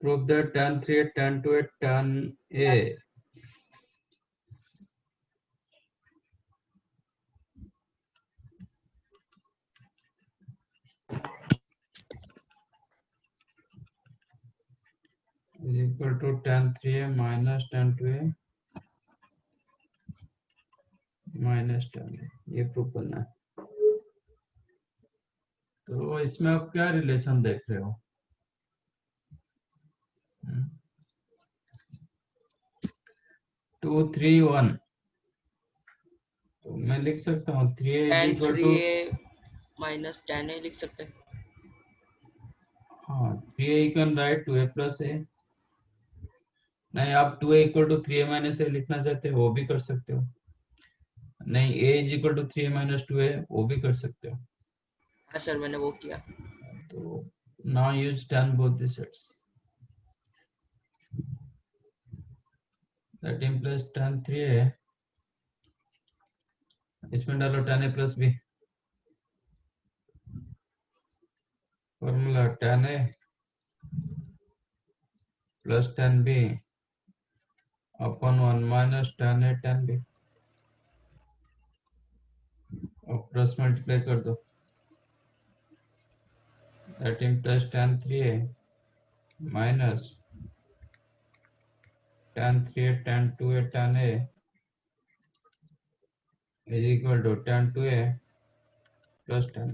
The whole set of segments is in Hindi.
prove that tan 3 tan 2 tan a is equal to tan 3a minus tan 2a minus tan a, ये प्रूव करना है। तो इसमें आप क्या रिलेशन देख रहे हो? 2 3 1, तो मैं लिख सकता हूँ 3a is tan equal to 3a minus tan a लिख सकते हैं। हाँ 3a you can write 2a plus a, नहीं आप 2a equal to 3a minus a लिखना चाहते हो वो भी कर सकते हो, नहीं a is equal to 3a minus 2a वो भी कर सकते हो। हाँ सर मैंने वो किया। तो now use tan both the sets, that implies tan 3a, इसमें डालो tan a plus b, formula tan a plus tan b upon 1 minus tan a tan b, और क्रॉस मल्टीप्लाई कर दो, that implies tan 3a minus tan 3a tan 2a tan a is equal to tan 2a plus tan,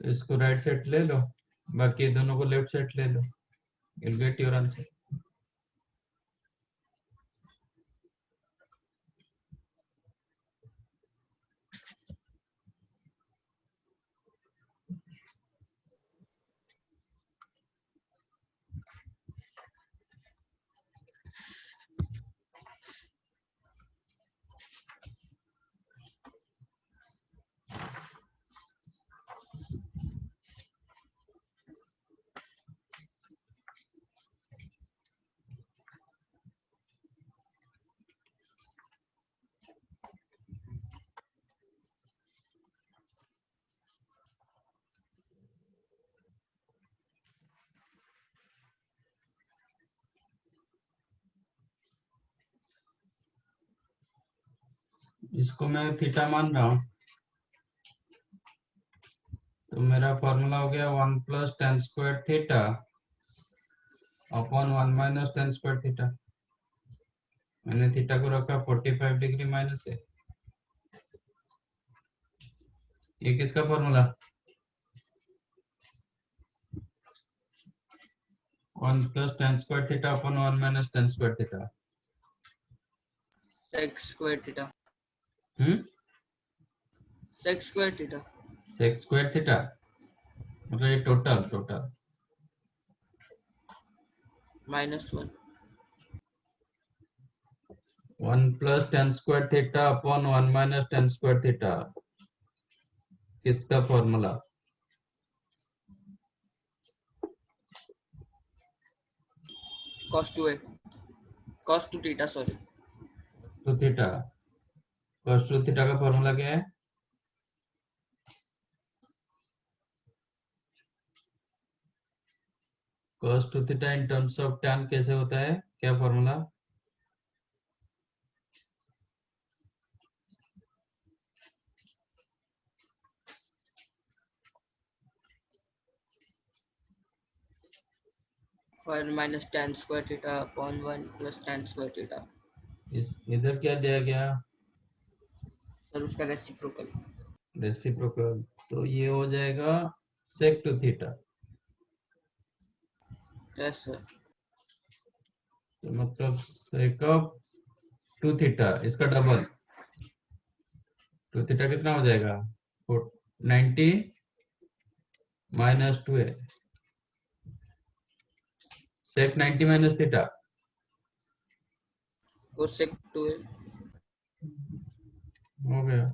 तो इसको राइट साइड ले लो, बाकी दोनों को लेफ्ट साइड ले लो, you'll get your answer। इसको मैं थीटा मान रहा हूँ, तो मेरा फॉर्मूला हो गया 1 plus tan square theta upon 1 minus tan square theta, मैंने थीटा को रखा 45 डिग्री माइनस है, ये किसका formula? 1 plus tan square theta upon 1 minus tan square theta, sec square theta sec square theta मतलब ये total -1 1 plus tan square theta upon 1 minus tan square theta, किसका formula? cos 2a cos 2 theta sorry तो थीटा cos 2 थीटा का फॉर्मूला क्या है? cos 2 theta in terms of tan कैसे होता है, क्या फॉर्मूला? फिर minus tan square theta upon 1 plus tan square theta, इस इधर क्या दिया गया? सर उसका रेसिप्रोकल। रेसिप्रोकल, तो ये हो जाएगा sec 2 थीटा, यस सर। तो मतलब sec ऑफ 2 थीटा इसका डबल, 2 थीटा कितना हो जाएगा 90 minus 2a, sec 90 minus theta और sec 2a हो गया।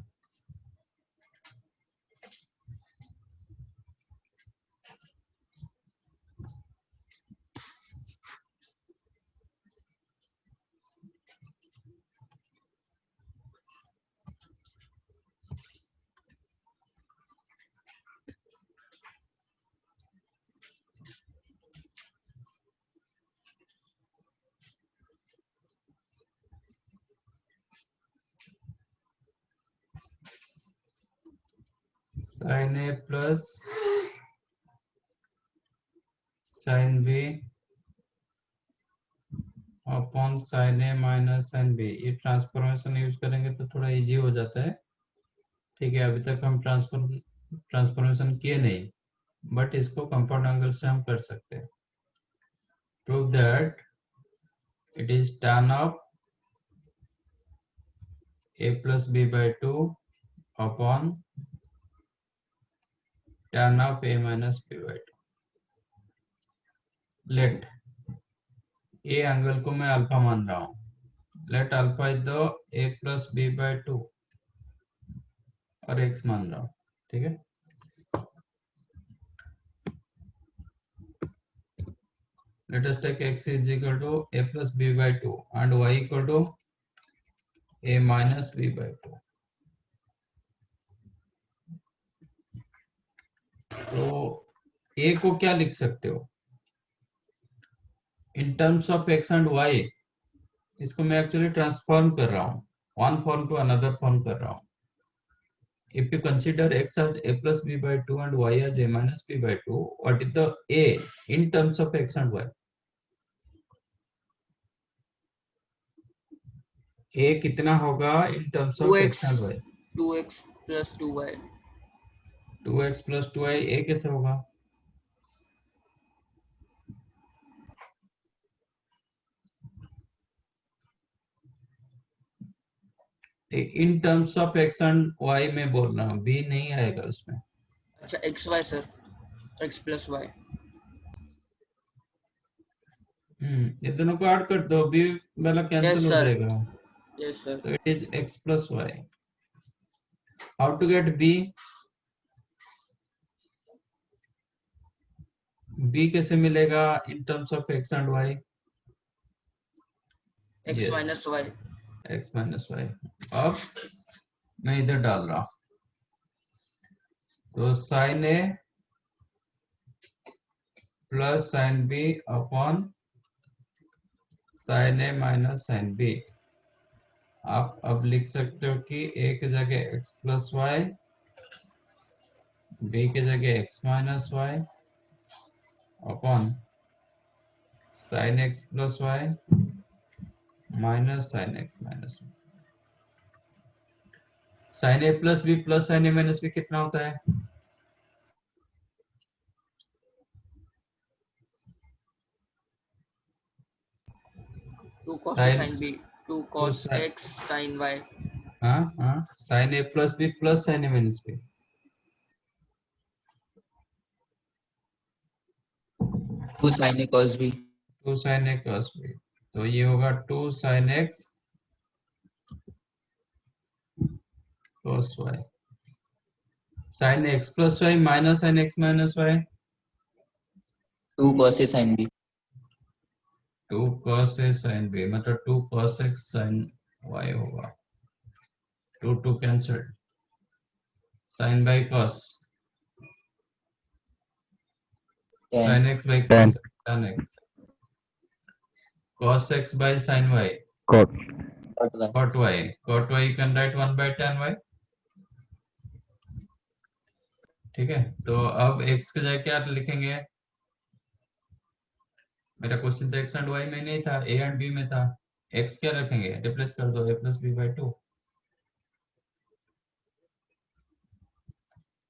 Sine A plus sine B upon sine A minus sine B. ये ट्रांसफॉर्मेशन यूज करेंगे तो थोड़ा इजी हो जाता है। ठीक है, अभी तक हम ट्रांसफॉर्मेशन किए नहीं, बट इसको कंपाउंड एंगल से हम कर सकते हैं। Prove that it is tan of a plus b by 2 upon tan of a minus b by 2। Let A angle को मैं अल्फा मान रहा हूँ। Let alpha is the a plus b by 2 और x मान रहा हूँ। ठीक है, let us take x is equal to a plus b by 2 and y equal to a minus b by 2। तो a को क्या लिख सकते हो in terms of x and y? इसको मैं एक्चुअली ट्रांसफॉर्म कर रहा हूँ, one form to another form कर रहा हूँ। If you consider x as a plus b by 2 and y as a minus b by 2, what is the a in terms of x and y? a कितना होगा in terms of x and y? 2x plus 2y। 2x plus 2y a कैसे होगा? इन terms of x and y में बोल रहा हूँ, b नहीं आएगा उसमें। अच्छा xy sir, x plus y। ये दोनों को ऐड कर दो, b वाला कैंसिल यस हो सर, जाएगा। Yes sir. तो it is x plus y। How to get b? b कैसे मिलेगा in terms of x and y? x Yes, minus y। x minus y। अब मैं इधर डाल रहा हूं, तो sine A plus sine B upon sine A minus sine B. आप अब लिख सकते हो कि ए की जगह x प्लस वाई, बी की जगह x minus Y upon sine X plus Y minus sine X minus Y. Sine A plus B plus sine A minus B कितना होता है? 2 cos sine sin b, 2 two cos x sin y। हाँ, sine A plus B plus sine A minus B. 2 sin a cos b। 2 sin a cos b, तो ये होगा 2 sin x cos y। sin x plus y minus sin x minus y, 2 cos a sin b। 2 cos a sin b, मतलब 2 cos x sin y होगा। 2 2 cancel, sin by cos, sin x by cos, tan x, cos x by sin y, cot cot y, cot y you can write 1 by tan y। ठीक है, तो अब x की जगह क्या लिखेंगे? मेरा क्वेश्चन तो x एंड y में नहीं था, a एंड b में था। x क्या रखेंगे? रिप्लेस कर दो a plus B by 2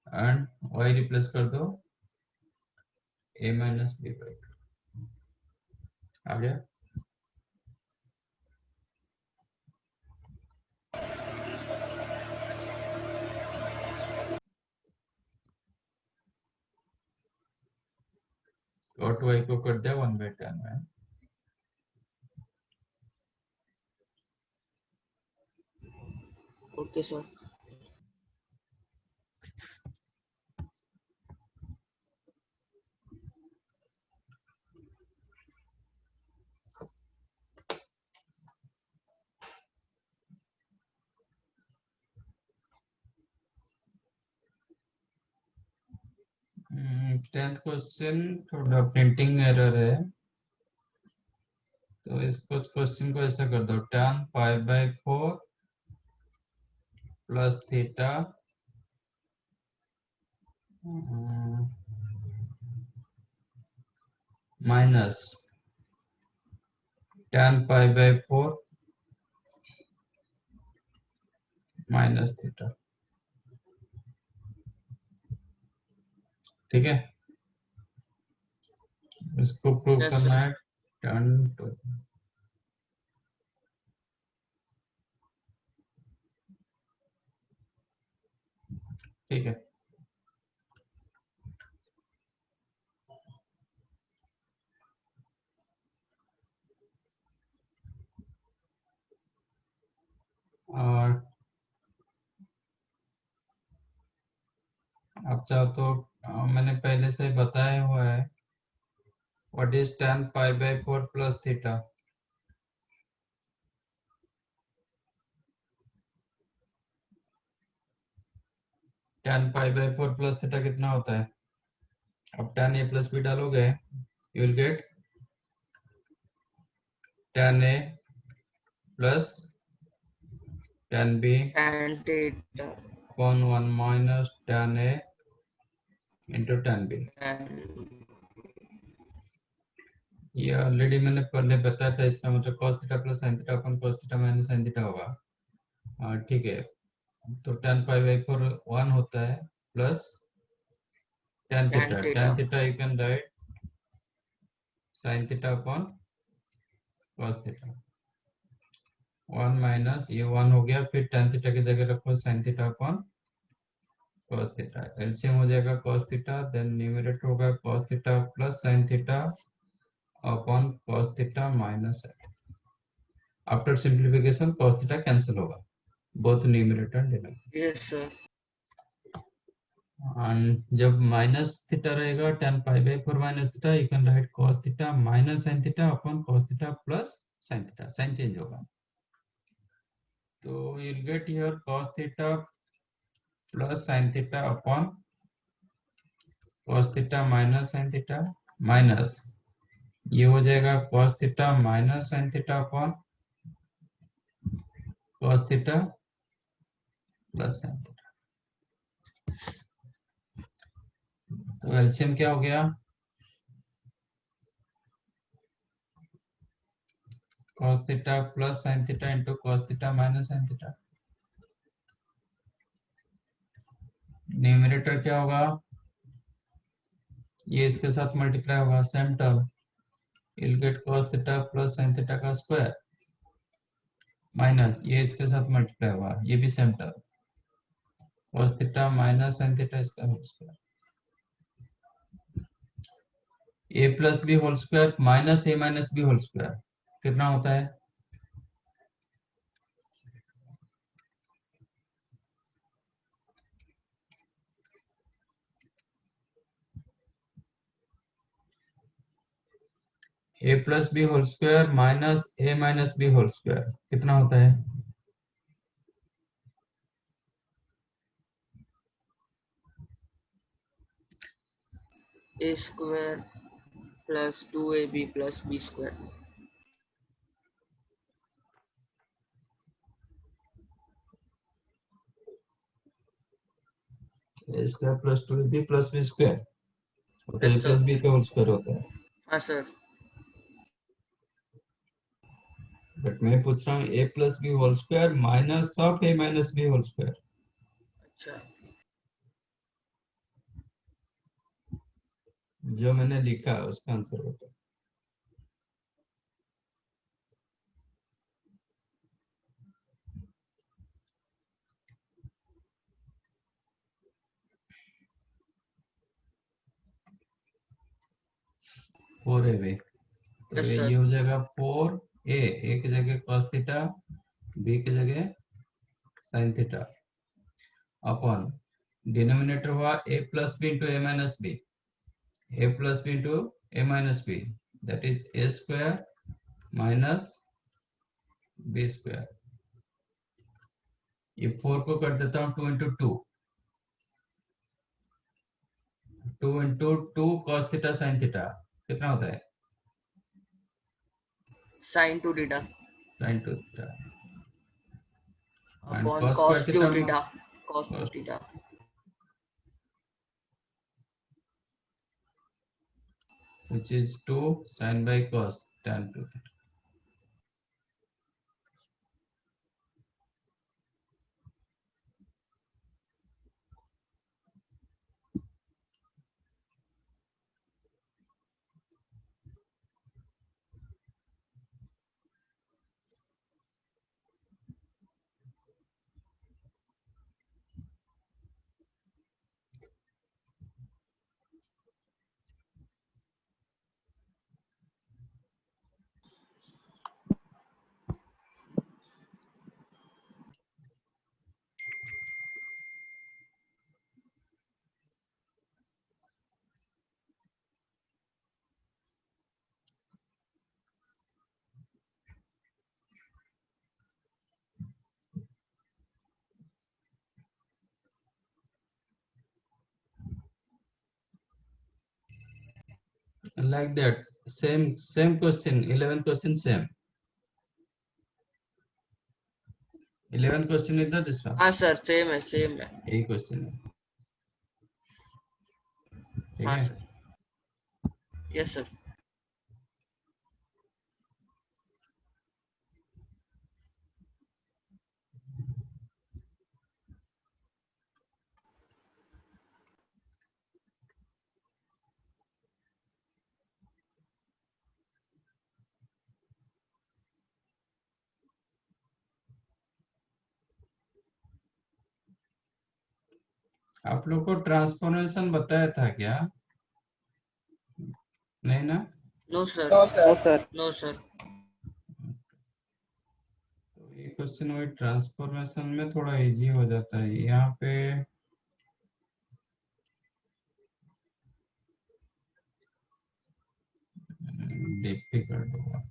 and y replace कर दो a माइनस बी बाई 2। आ गया? cot y को कर दिया 1 by tan y। Okay sir. Tenth question थोड़ा प्रिंटिंग एरर है, तो इसको क्वेश्चन को ऐसा कर दो, tan pi by 4 plus theta minus tan pi by 4 minus theta. ठीक है, इसको प्रूव Yes, करना sir. है tan to ठीक है। और आप चाहो तो मैंने पहले से बताया हुआ है what is tan pi by 4 plus theta. tan pi by 4 plus theta कितना होता है? अब tan a प्लस बी डालोगे you will gate tan a plus tan b Tan theta upon 1 minus tan a into tan b। and ये ऑलरेडी मैंने पहले बताया था, इसका मतलब cos theta plus sin theta upon cos theta minus sin theta होगा। ठीक है, तो tan pi by 4 1 होता है plus tan tan theta. tan theta theta you can right sin theta upon cos theta. 1 minus ये 1 हो गया, फिर tan थीटा की जगह रखो sin theta upon cos theta. LCM हो जाएगा cos थीटा, देन न्यूमरेटर होगा cos theta plus sin theta upon cos theta minus sin। After simplification cos theta cancel होगा, both numerator and denominator. yes sir and जब माइनस थीटा रहेगा tan pi by 4 minus theta, you can write cos theta minus sin theta upon cos theta plus sin theta. Sign change होगा, तो you will get here cos theta plus sin theta upon cos theta minus sin theta minus ये हो जाएगा cos theta minus sin theta upon cos theta plus sin theta. तो एलसीएम क्या हो गया? cos theta plus sin theta into cos theta minus sin theta. Numerator क्या होगा? ये इसके साथ मल्टीप्लाई होगा, same term. you'll get cos theta plus sin theta का स्क्वायर माइनस ये इसके साथ मल्टीप्लाई होगा, ये भी same term cos theta minus sin theta इसका whole square. a plus B whole square minus a minus B whole square कितना होता है? a plus B whole square minus a minus B whole square कितना होता है? a square plus 2ab plus b square a square plus 2ab plus B square होता है, yes a sir plus B का होल स्क्वायर होता है। हाँ sir बट मैं पूछ रहा हूँ a plus B whole square minus of a minus B whole square. अच्छा जो मैंने लिखा है उसका आंसर बताओ। फोर ए वे, तो yes ये sir हो जाएगा 4a की जगह cos थीटा b की जगह sin थीटा अपॉन डिनोमिनेटर हुआ a plus B into a minus B, a plus B into a minus B, that is a square minus b square. ये 4 को कर देता हूँ 2 into 2, 2 into 2 cos theta sin theta कितना होता है? sin 2 theta sin 2 theta and upon cos cos square 2 theta theta cos 2 cos theta which is 2 sin by cos tan 2 theta. Like that, same question, 11 question same. 11 question is that this one. हाँ सर सेम है यही क्वेश्चन है, ठीक हाँ है। Sir yes sir. आप लोग को ट्रांसफॉर्मेशन बताया था क्या? नहीं ना? No sir no sir. तो ये क्वेश्चन वही ट्रांसफॉर्मेशन में थोड़ा इजी हो जाता है, यहाँ पे डिफिकल्ट होगा।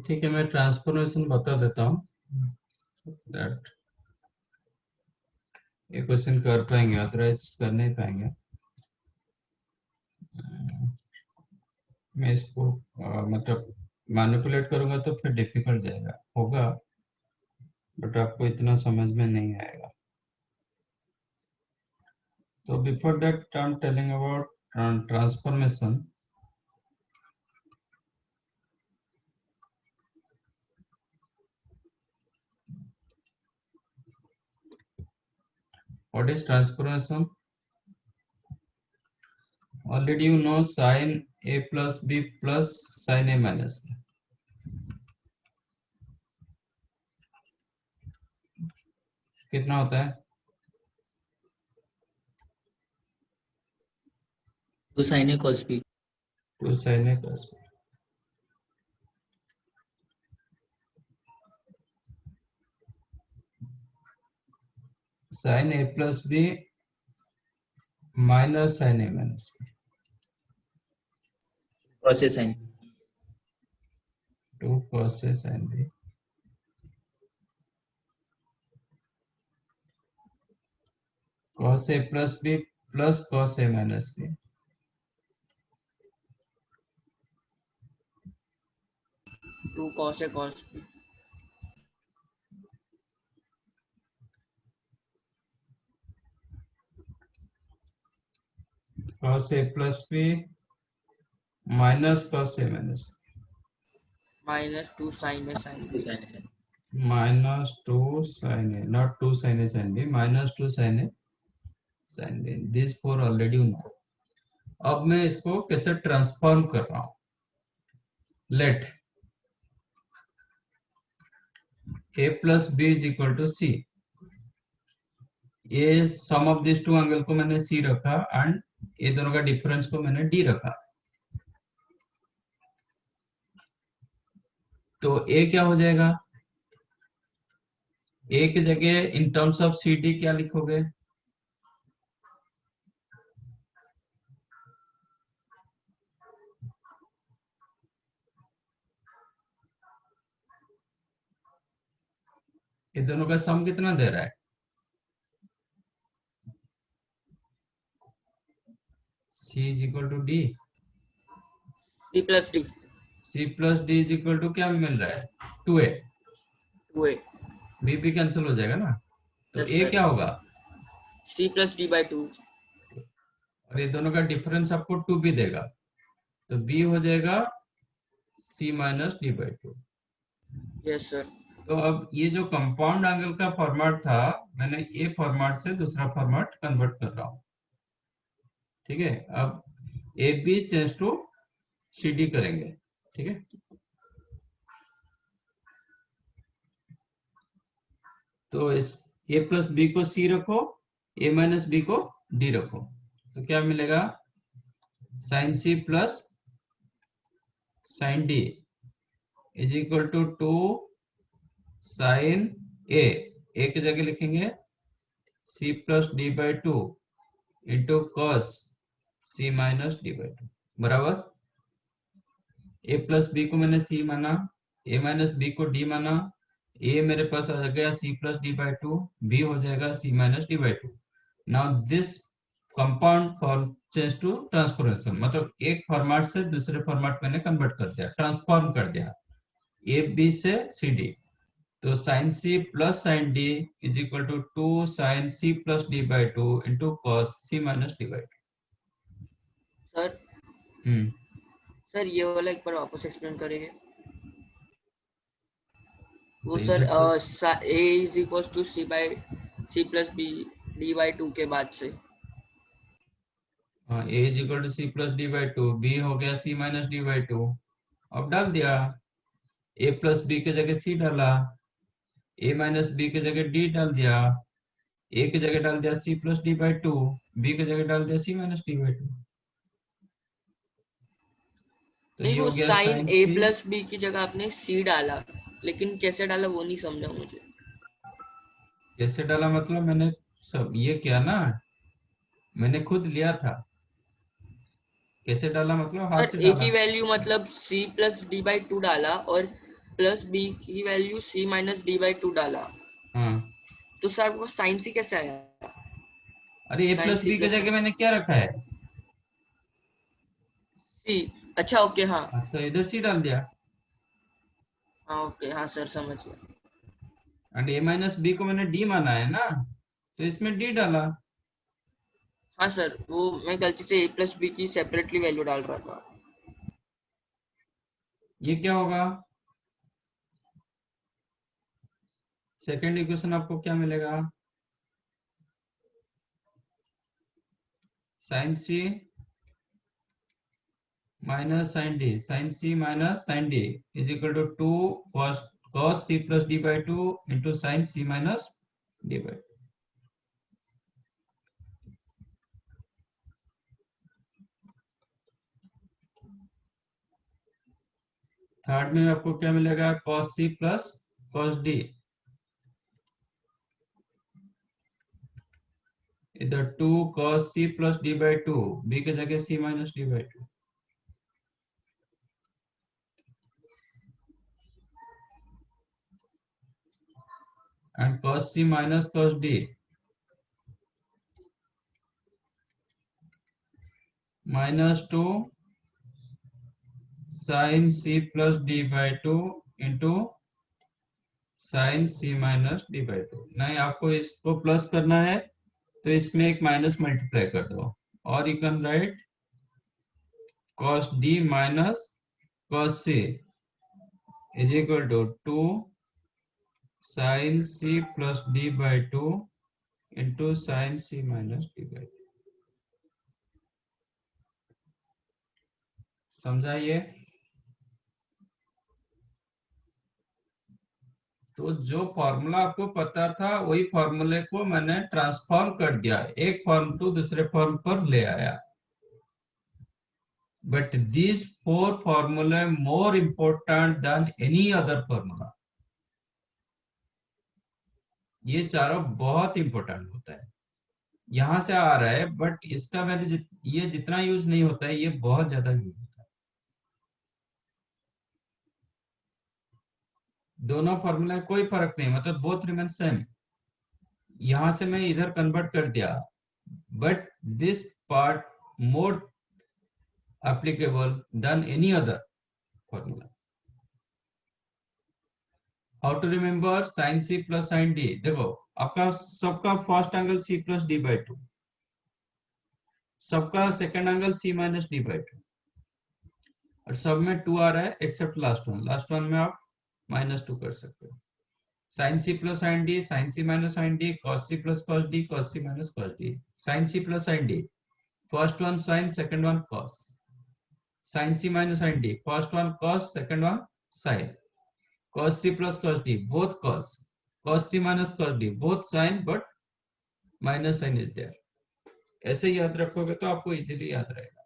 ठीक है, मैं ट्रांसफॉर्मेशन बता देता हूँ, दैट ये क्वेश्चन कर पाएंगे, अदरवाइज कर नहीं पाएंगे। मैं इसको मतलब मैनिपुलेट करूंगा तो फिर डिफिकल्ट जाएगा होगा, बट आपको इतना समझ में नहीं आएगा। तो before that I am telling about transformation. What is transformation? Already you know sin a plus b plus sin a minus b. कितना होता है? 2 sin A cos B. 2 sin a plus b. Sin a plus b minus sin a minus b. Cos A sin B. 2 cos a sin b. Cos a plus b plus cos a minus b. Two cos A cos B. Cos a plus b minus cos a minus b. Minus two sign A sin 2 B. sin A sin B. Minus 2 sin a, not 2 sin a sin b, minus 2 sin a sin b. These four already you know. अब मैं इसको कैसे ट्रांसफॉर्म कर रहा हूं? लेट a plus b is equal to c. ये sum of this two angle को मैंने c रखा एंड ये दोनों का डिफरेंस को मैंने d रखा। तो a क्या हो जाएगा? a की जगह in terms of C D क्या लिखोगे? ये दोनों का सम कितना दे रहा है? C is equal to D, C plus D, C plus D is equal to क्या मिल रहा है? 2a, 2A. b भी कैंसिल हो जाएगा ना, तो Yes, a sir. क्या होगा? C plus D by 2. और ये दोनों का डिफरेंस आपको 2 भी देगा, तो b हो जाएगा c minus D by 2। Yes, sir. तो अब ये जो कंपाउंड एंगल का फॉर्मेट था, मैंने ये फॉर्मेट से दूसरा फॉर्मेट कन्वर्ट कर रहा हूँ। ठीक है, अब A B change to C D करेंगे। ठीक है, तो इस ए प्लस बी को सी रखो, ए माइनस बी को डी रखो, तो क्या मिलेगा? Sine C plus sine D is equal to 2 sine A की जगह लिखेंगे C plus D by 2 into cos C minus D by 2 बराबर ए प्लस बी को मैंने सी माना, ए माइनस बी को डी माना, ए मेरे पास आ गया C plus D by 2, B हो जाएगा C minus D by 2। Now this compound form change to transformation, मतलब एक फॉर्मेट से दूसरे फॉर्मेट मैंने कन्वर्ट कर दिया, ट्रांसफॉर्म कर दिया ए बी से सी डी। तो sine C plus sine D is equal to 2 sine C plus D by 2 into cos C minus D by 2। Sir, hmm, sir ये वाला एक बार वापस एक्सप्लेन करेंगे। वो तो सर इधर से A is equal to C plus B D by 2 के बाद से। हाँ, a is equal to C plus D by 2, B हो गया सी माइनस डी बाई 2। अब डाल दिया, a प्लस बी के जगह c डाला, a माइनस बी के जगह d डाल दिया, a की जगह डाल दिया c plus D by 2, b की जगह डाल दिया c माइनस डी बाई 2। तो नहीं, ये वो हो गया sine sine A c। Plus B की जगह आपने C डाला, लेकिन कैसे डाला वो नहीं समझा मुझे। कैसे डाला मतलब मैंने सब ये किया ना, मैंने खुद लिया था। कैसे डाला मतलब हाथ सर से A डाला। की वैल्यू मतलब C प्लस D by 2 डाला और प्लस B की value C minus D by 2 डाला, हाँ, तो सर आपको साइन C कैसे आया? अरे ए साइन प्लस C बी की प्लस जगह मैंने क्या रखा है? C। अच्छा, ओके, हाँ हाँ, तो इधर सी डाल दिया, हाँ, ओके, हाँ सर समझ गया। एंड ए माइनस बी को मैंने डी माना है ना, तो इसमें डी डाला। हाँ सर, वो मैं गलती से A प्लस B की सेपरेटली वैल्यू डाल रहा था। ये क्या होगा? सेकेंड इक्वेशन आपको क्या मिलेगा? Sine C minus sine D, sine C minus sine D is equal to 2 cos c plus D by 2 into sine C minus D by 2। Third में आपको क्या मिलेगा? cos c plus cos d, इधर 2 cos c plus D by 2, b की जगह c minus D by 2। And cos c minus cos d minus 2 sine c plus D by 2 into sine c minus D by 2। नहीं, आपको इसको प्लस करना है तो इसमें एक माइनस मल्टीप्लाई कर दो, और you can write cos d minus cos c is equal to 2 sine c plus d by 2 into sine c minus D by 2। समझाइए। तो जो फॉर्मूला आपको पता था वही फॉर्मूले को मैंने ट्रांसफॉर्म कर दिया, एक फॉर्म टू दूसरे फॉर्म पर ले आया। But these four formulae more important than any other formula. ये चारों बहुत इंपॉर्टेंट होता है, यहां से आ रहा है, बट इसका मैंने ये जितना यूज नहीं होता है, ये बहुत ज्यादा यूज होता है। दोनों फॉर्मूला कोई फर्क नहीं, मतलब बोथ रिमेन सेम। यहां से मैं इधर कन्वर्ट कर दिया, but this part more applicable than any other formula. How to remember sin c plus sin d? देखो आपका सबका first angle c plus D by two, सबका second angle c minus D by two, और सब में 2 आ रहा है except last one. Last one में आप -2 कर सकते हो। sin c plus sin d, sin c minus sin d, cos c plus cos d, cos c minus cos d। sin c plus sin d, first one sin, second one cos। sin c minus sin d, first one cos, second one sin। cos c plus cos d, both cos। cos c minus cos d, both sin, but minus sign is there। ऐसे याद रखोगे तो आपको इजीली याद रहेगा।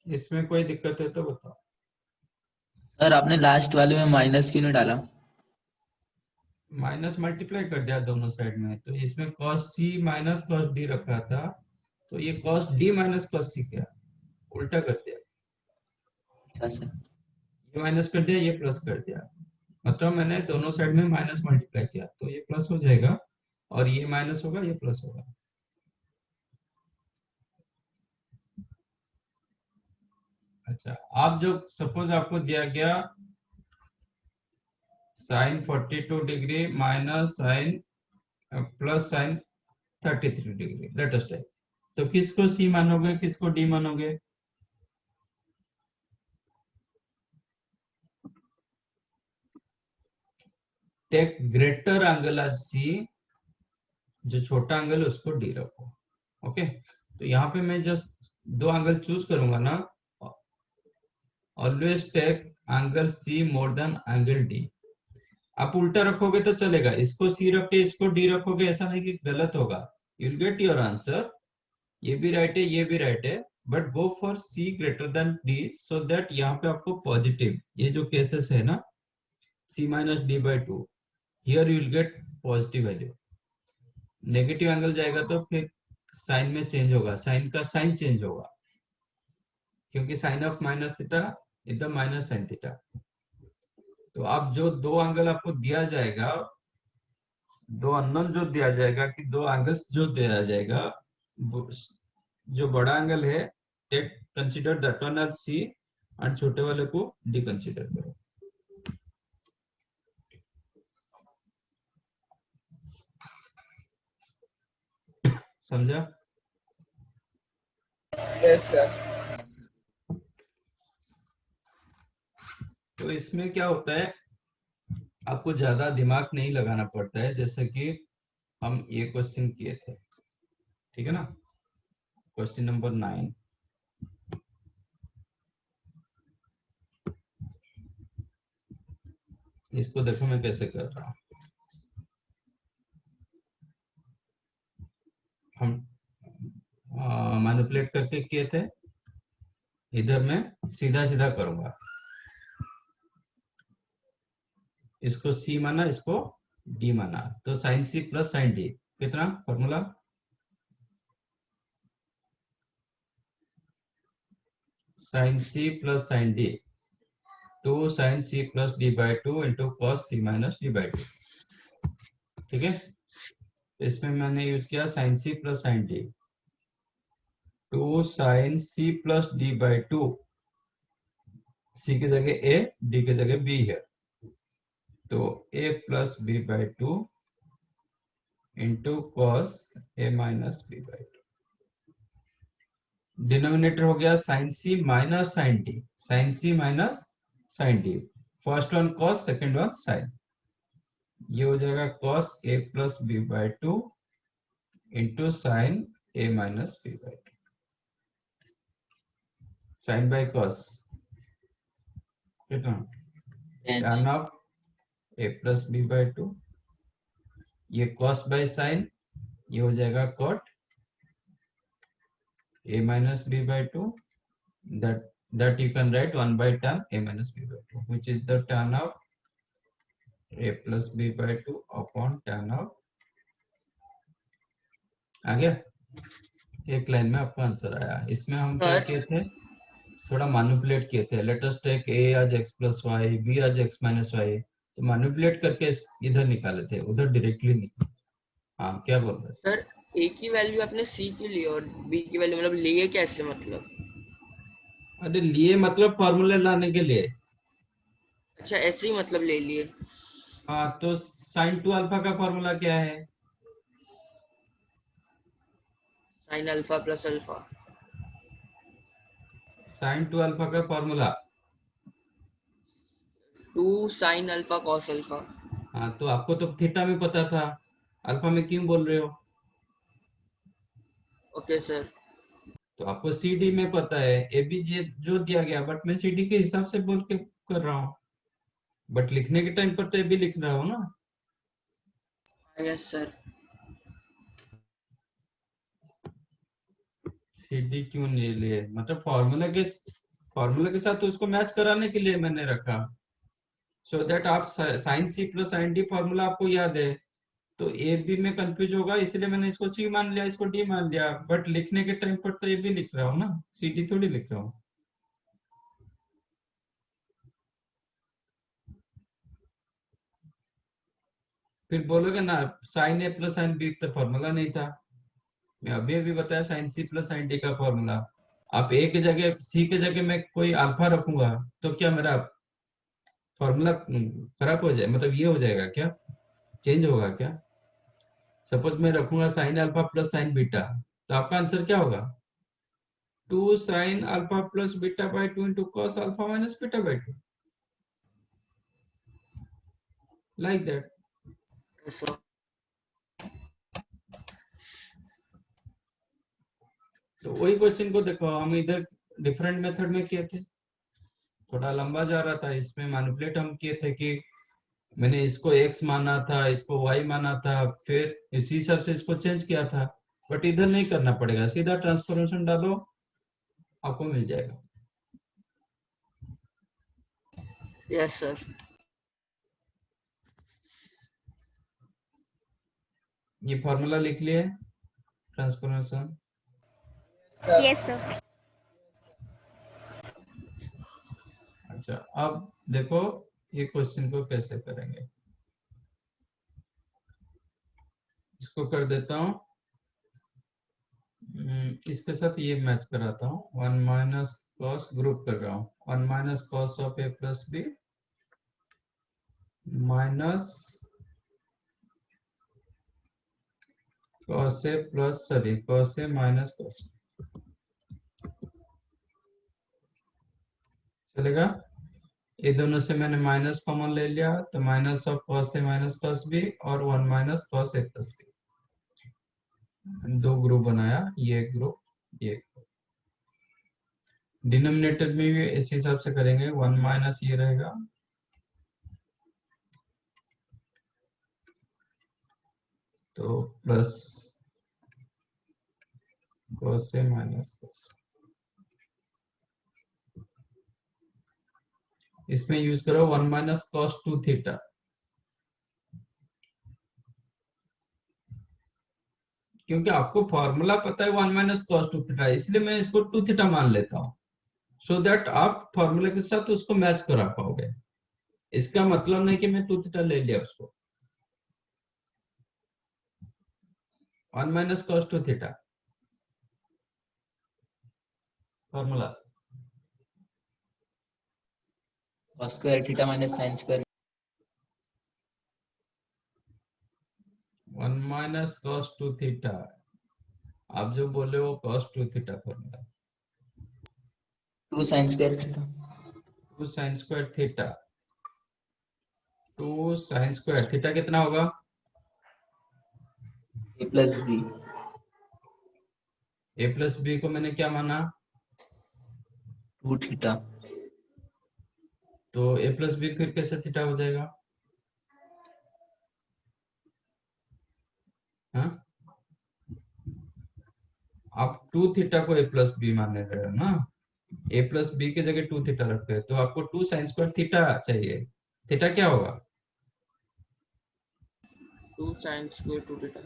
इसमें कोई दिक्कत है तो बताओ। सर आपने लास्ट वाले में माइनस क्यों नहीं डाला? माइनस मल्टीप्लाई कर दिया दोनों साइड में, तो इसमें cos c minus cos d रखा था, तो ये cos d minus cos c क्या, उल्टा कर दिया। अच्छा सर। ये माइनस कर दिया, ये प्लस कर दिया, मतलब मैंने दोनों साइड में माइनस मल्टीप्लाई किया, तो ये प्लस हो जाएगा, और ये माइनस होगा, ये प्लस होगा। अच्छा, आप जो सपोज आपको दिया गया sine 42 degree minus sine plus sine 33 degree, let us take, तो किसको सी मानोगे, किसको डी मानोगे? Take greater angle as C, जो छोटा एंगल है उसको डी रखो। ओके, तो यहाँ पे मैं जस्ट दो एंगल चूज करूंगा ना, always take angle C more than angle D. आप उल्टा रखोगे तो चलेगा, इसको सी रख के इसको डी रखोगे, ऐसा नहीं कि गलत होगा, you will get your answer. ये भी राइट है, ये भी राइट है, but go for C greater than D, so that यहाँ पे आपको पॉजिटिव, ये जो केसेस है ना C minus D by two, here you will get positive value. Negative angle जाएगा तो फिर साइन में चेंज होगा, साइन का साइन चेंज होगा, क्योंकि sine of minus theta is the minus sine theta. तो आप जो दो एंगल आपको दिया जाएगा, दो अननोन जो दिया जाएगा, कि दो एंगल्स जो दिया जाएगा, जो बड़ा एंगल है take consider that one as C, and छोटे वाले को डी कंसीडर करो। समझा? Yes sir. तो इसमें क्या होता है, आपको ज्यादा दिमाग नहीं लगाना पड़ता है, जैसे कि हम ये क्वेश्चन किए थे, ठीक है ना, क्वेश्चन नंबर 9। इसको देखो मैं कैसे कर रहा हूं। हम मैनिपुलेट करके किए थे, इधर मैं सीधा सीधा करूंगा, इसको सी माना, इसको डी माना, तो sine C plus sine D कितना formula, sine C plus sine D 2 sine C plus D by two into cos C minus D by two. ठीक है, इसमें मैंने यूज किया sine C plus sine D, 2 sine C plus D by two, C की जगह ए, डी की जगह बी है, तो a plus B by two into cos A minus B by two. Denominator हो गया sine C minus sine D, sine C minus sine D, first one cos, second one sine, ये हो जाएगा cos A plus B by two into sine A minus B by two. Sine by cos turn of A plus B by two, ये कॉस बाई साइन, ये हो जाएगा cot a minus b by 2, that you can write 1 by tan a minus b by 2, which is the tan of a plus b by 2 upon tan of, आ गया, एक लाइन में आपका आंसर आया। इसमें हम क्या किए थे, थोड़ा मैनिपुलेट किए थे, let us take a as x plus y, b as x minus y, तो मैनिपुलेट करके इधर निकाले थे, उधर डायरेक्टली नहीं। हाँ क्या बोल रहे सर ए की वैल्यू आपने सी की ली और बी की वैल्यू मतलब लिए कैसे मतलब? हैं? अरे लिए मतलब फॉर्मूले लाने के लिए। अच्छा ऐसे ही मतलब ले लिए। हाँ तो साइन टू अल्फा का फॉर्मूला क्या है? Sine alpha plus alpha. Sine two alpha का formula. 2 sine alpha cos alpha. हाँ तो आपको तो थीटा में पता था, अल्फा में क्यों बोल रहे हो? Okay sir. तो आपको सी डी में पता है, ए बी जे जो दिया गया, बट मैं सी डी के हिसाब से बोल के कर रहा हूँ, बट लिखने के टाइम पर तो ए बी लिख रहा हूँ ना। Yes sir. सी डी क्यों नहीं लिए, मतलब फॉर्मूला के साथ तो उसको मैच कराने के लिए मैंने रखा, सो दैट आप sine C plus sine D formula आपको याद है, तो ए बी में कंफ्यूज होगा, इसलिए मैंने इसको सी मान लिया, इसको डी मान लिया, बट लिखने के टाइम पर तो ए बी लिख रहा हूँ ना, सी डी थोड़ी लिख रहा हूँ। फिर बोलोगे ना sine A plus sine B तो फॉर्मूला नहीं था, मैं अभी अभी बताया sine C plus sine D का फॉर्मूला। आप ए की जगह सी की जगह मैं कोई अल्फा रखूंगा तो क्या मेरा फॉर्मूला खराब हो जाए, मतलब ये हो जाएगा क्या, चेंज होगा क्या? सपोज मैं रखूंगा sign alpha plus sign beta, तो आपका आंसर क्या होगा? 2 sine alpha plus beta by 2 into cos alpha minus beta by 2, like that. Sir तो वही क्वेश्चन को देखो, हम इधर डिफरेंट मेथड में किए थे, थोड़ा लंबा जा रहा था, इसमें मैनिपुलेट हम किए थे कि मैंने इसको x माना था, इसको y माना था, फिर इसी हिसाब से इसको चेंज किया था, बट इधर नहीं करना पड़ेगा, सीधा ट्रांसफॉर्मेशन डालो आपको मिल जाएगा। Yes sir. ये फॉर्मूला लिख लिए ट्रांसफॉर्मेशन। Yes, sir. अच्छा अब देखो ये क्वेश्चन को कैसे करेंगे, इसको कर देता हूँ, इसके साथ ये मैच कराता हूँ, 1 माइनस कॉस, ग्रुप कर रहा हूँ, 1 minus cos of A plus B minus cos A plus sorry cos A minus cos, चलेगा? ये दोनों से मैंने माइनस कॉमन ले लिया, तो minus of cos A minus cos B और 1 minus cos A plus B, दो ग्रुप बनाया, ये ग्रुप ये ग्रुप। डिनोमिनेटर में भी इस हिसाब से करेंगे, 1 माइनस ये रहेगा, तो plus cos A minus cos, इसमें यूज करो 1 माइनस कॉस 2 थीटा, क्योंकि आपको फॉर्मूला पता है 1 माइनस कॉस 2 थीटा, इसलिए मैं इसको 2 थीटा मान लेता हूँ, सो दैट आप फॉर्मूला के साथ उसको मैच करा पाओगे। इसका मतलब नहीं कि मैं 2 थीटा ले लिया उसको, 1 minus cos 2 theta formula. cos square theta minus sin square 1 minus cos 2 theta, आप जो बोले वो cos 2 theta formula, 2 sin square theta 2 sine square theta, 2 sine square theta कितना होगा? a plus b A plus B को मैंने क्या माना? 2 थीटा तो ए प्लस बी फिर कैसे थीटा हो जाएगा? हाँ आप 2 थीटा को ए प्लस बी मान रहे हो ना, ए प्लस बी की जगह 2 थीटा रखते हैं, तो आपको 2 साइन स्क्वायर थीटा चाहिए, थीटा क्या होगा? 2 sine square 2 theta.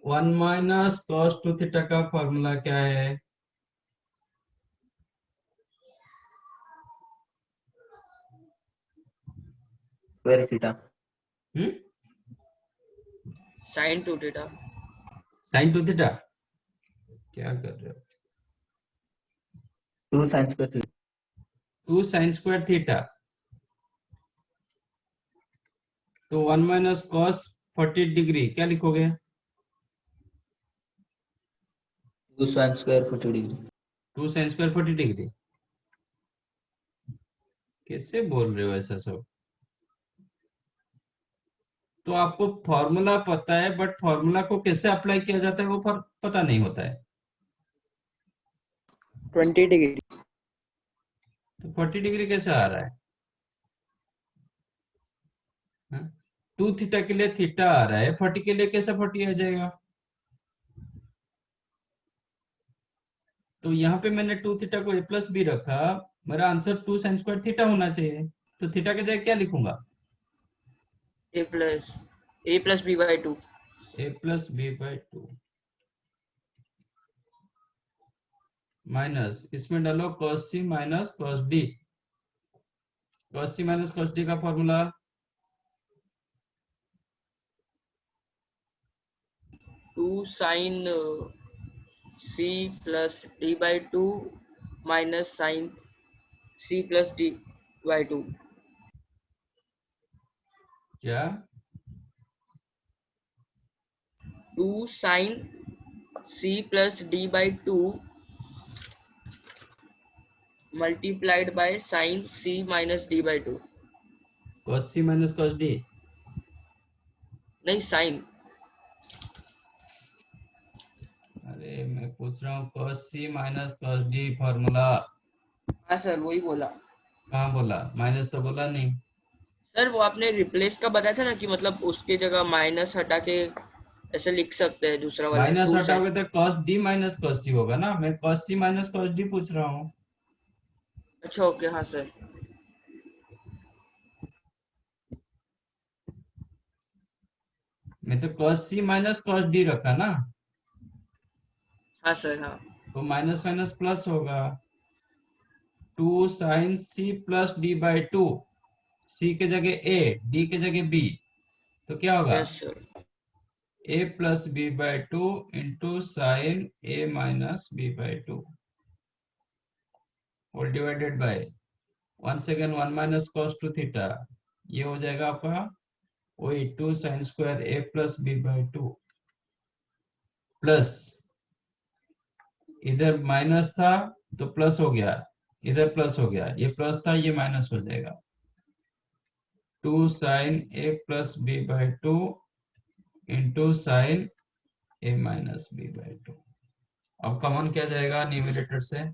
1 minus cos 2 theta का फॉर्मूला क्या है? Square theta. Sine 2 theta. Sine 2 theta क्या कर रहे हो? 2 sin square theta. 2 sine square theta. तो 1 माइनस cos 40 डिग्री क्या लिखोगे? 2 sin square 40 degree. 2 sine square 40 degree. कैसे बोल रहे हो ऐसा सब? तो आपको फॉर्मूला पता है, बट फॉर्मूला को कैसे अप्लाई किया जाता है वो पता नहीं होता है। 20 डिग्री। तो 40 डिग्री कैसे आ रहा है? 2 थीटा के लिए थीटा आ रहा है, 40 के लिए कैसे 40 आ जाएगा? तो यहाँ पे मैंने 2 थीटा को a प्लस बी रखा। मेरा आंसर 2 साइन स्क्वायर थीटा होना चाहिए। तो थीटा के जगह क्या लिखूंगा? a plus b by 2। a plus B by 2 minus इसमें डालो cos c minus cos d। cos c minus cos d का formula 2 sine c plus d by 2 minus sine c plus d by 2। क्या? 2 sine c plus d by 2 multiplied by sine c minus d by 2। cos c minus cos d। नहीं साइन। अरे मैं पूछ रहा हूँ cos c minus cos d formula. हाँ सर वही बोला। कहाँ बोला? माइनस तो बोला नहीं। सर वो आपने रिप्लेस का बताया था ना कि मतलब उसके जगह माइनस हटा के ऐसे लिख सकते हैं दूसरा वाला माइनस 2 साइन। हटाओगे तो cos d minus cos c होगा ना। मैं cos c minus cos d पूछ रहा हूँ। अच्छा ओके हाँ सर। मैं तो cos c minus cos d रखा ना। हाँ सर हाँ। तो माइनस माइनस प्लस होगा। 2 sine c plus d by 2। c के जगह a, d के जगह b। तो क्या होगा? Yes sir. a plus b by 2 into sine a minus b by 2 whole divided by once again 1 minus cos 2 theta. ये हो जाएगा आपका वही 2 sine square a plus b by 2 plus इधर माइनस था तो प्लस हो गया, इधर प्लस हो गया, ये प्लस था ये माइनस हो जाएगा। 2 sine a plus b by 2 into sine a minus b by 2। अब कॉमन क्या जाएगा न्यूमरेटर से?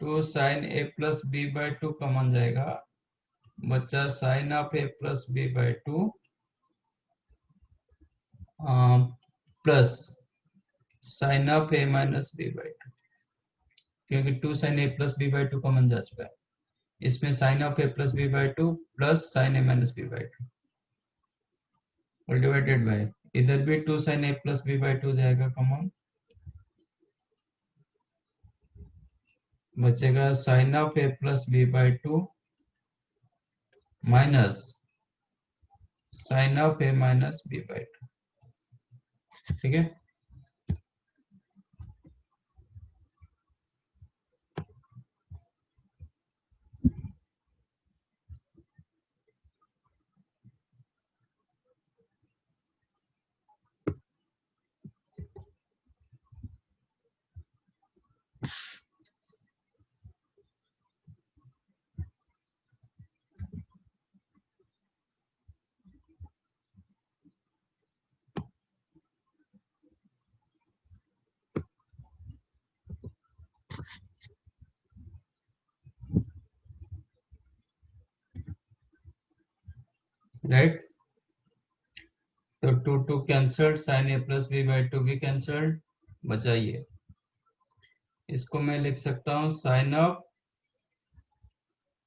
2 sine a plus b by 2 common जाएगा। बच्चा sine of a plus b by 2 plus sine of a minus b by 2, क्योंकि 2 sine a plus b by 2 common जा चुका है। इसमें sine of a plus b by 2 plus sine a minus b by 2 और डिवाइडेड बाय इधर भी 2 sine a plus b by 2 जाएगा कॉमन। बचेगा sine of a plus b by 2 minus sine of a minus b by 2। ठीक है। राइट। तो 2 cancelled, sine a plus b by 2 भी कैंसल्ड। बचाइए, इसको मैं लिख सकता हूँ sine of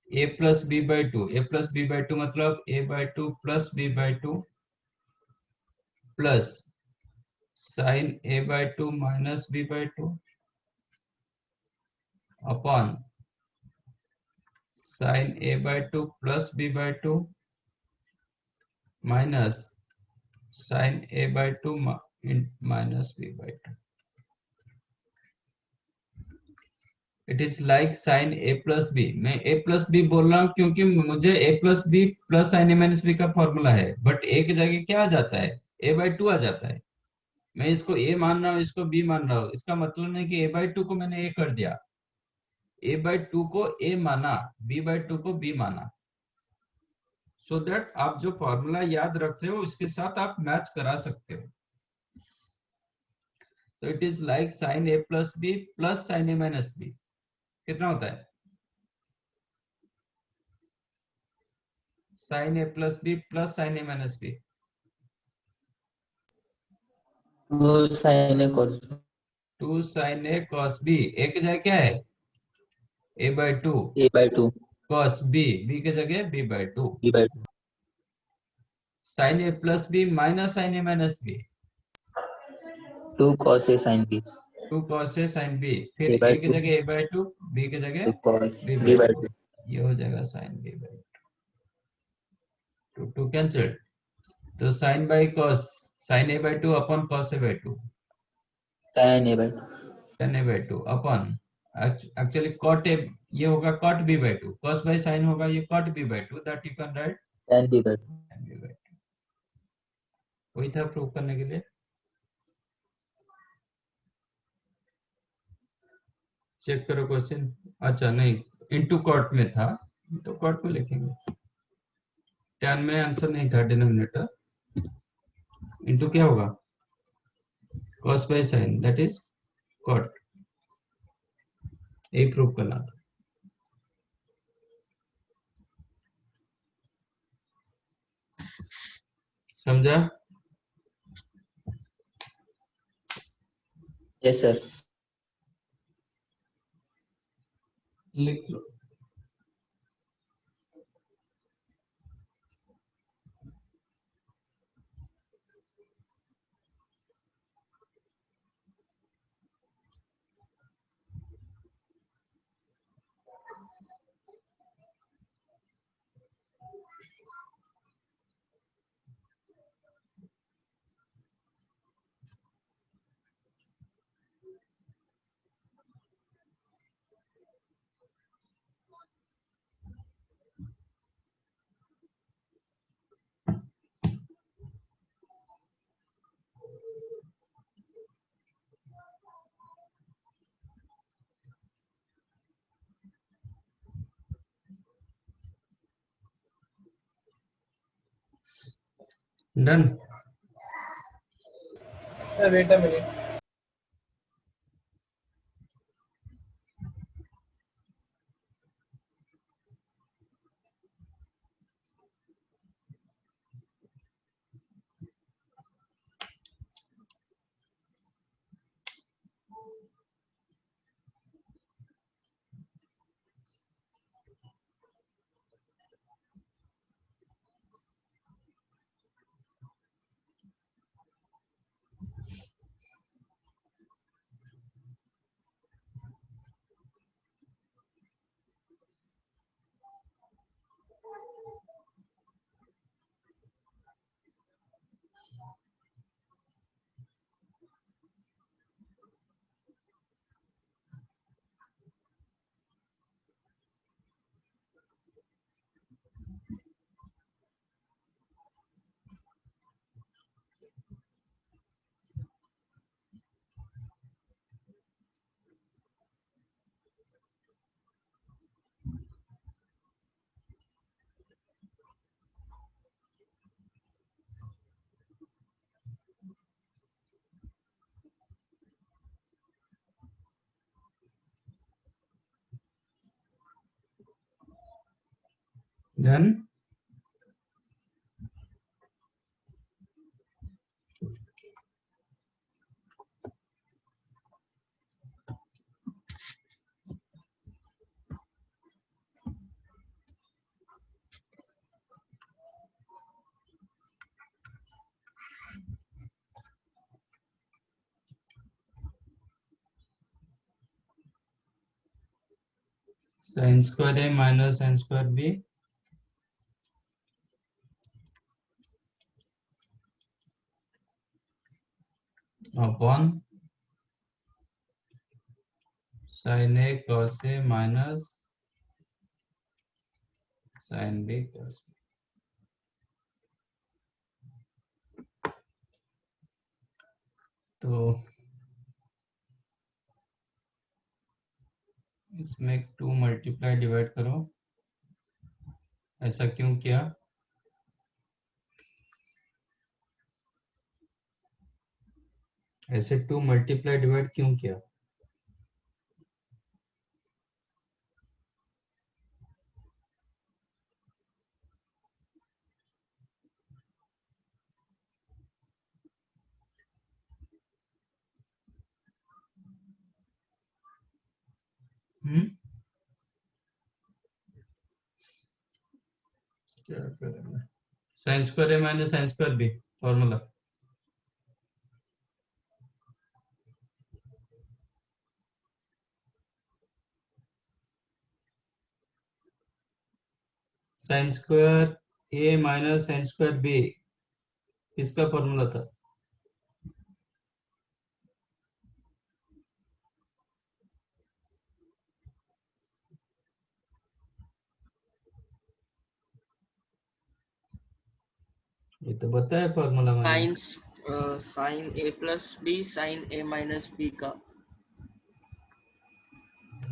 a plus B by two, A plus B by two मतलब a by two plus b by two plus sine a by two minus b by two upon sine a by two plus b by two minus sine a by two minus b by two. It is like sine a plus B. मैं a प्लस बी बोल रहा हूँ क्योंकि मुझे a plus B plus sine a minus B का फॉर्मूला है, बट a की जगह क्या आ जाता है, a बाई टू आ जाता है। मैं इसको a मान रहा हूँ, इसको b मान रहा हूँ, इसका मतलब नहीं कि a बाई टू को मैंने a कर दिया, a बाई टू को a माना, b बाई टू को b माना, सो दैट आप जो फॉर्मूला याद रख रहे हो इसके साथ आप मैच करा सकते हो। तो it is like sine a plus B plus sine a minus B. कितना होता है sine a plus B plus sine a minus B? 2 sin a cos b, 2 sine a cos b। a की जगह क्या है a by two a by 2, cos b, b की जगह b by two. b by 2, sine a plus B minus sine a minus B, 2 cos a sin b, 2 cos a sin b। फिर a by a की 2, जगह a बाई टू, b की जगह 2 cos b b by by two. 2, ये हो जाएगा sine b by two, two cancel, तो sine by cos, sine a by two upon cos a by two, tan a by 2, tan a by two upon actually cot a, ये होगा cot b by two, cos by sine होगा ये cot b by two, that you can write tan b by 2, tan b by two. वही था प्रूव करने के लिए। चेक करो क्वेश्चन। अच्छा नहीं, इनटू कॉट में था तो कॉट में लिखेंगे, tan में आंसर नहीं था डिनोमिनेटर, इनटू क्या होगा cos by sine that is cot. यही प्रूव करना था। समझा? yes sir, लिख लो। Done. Sir, wait a minute. Done. Sine square A minus sine square B upon sine A cos A minus sine B cos B. तो इसमें 2 मल्टीप्लाई डिवाइड करो। ऐसा क्यों किया? ऐसे 2 मल्टीप्लाई डिवाइड क्यों किया? क्या करेंगे? Sine square A minus sine square B formula. Sine square A minus sine square B किसका फॉर्मूला था? ये तो बताया फॉर्मूला मैंने। Sine A plus B sine A minus B का।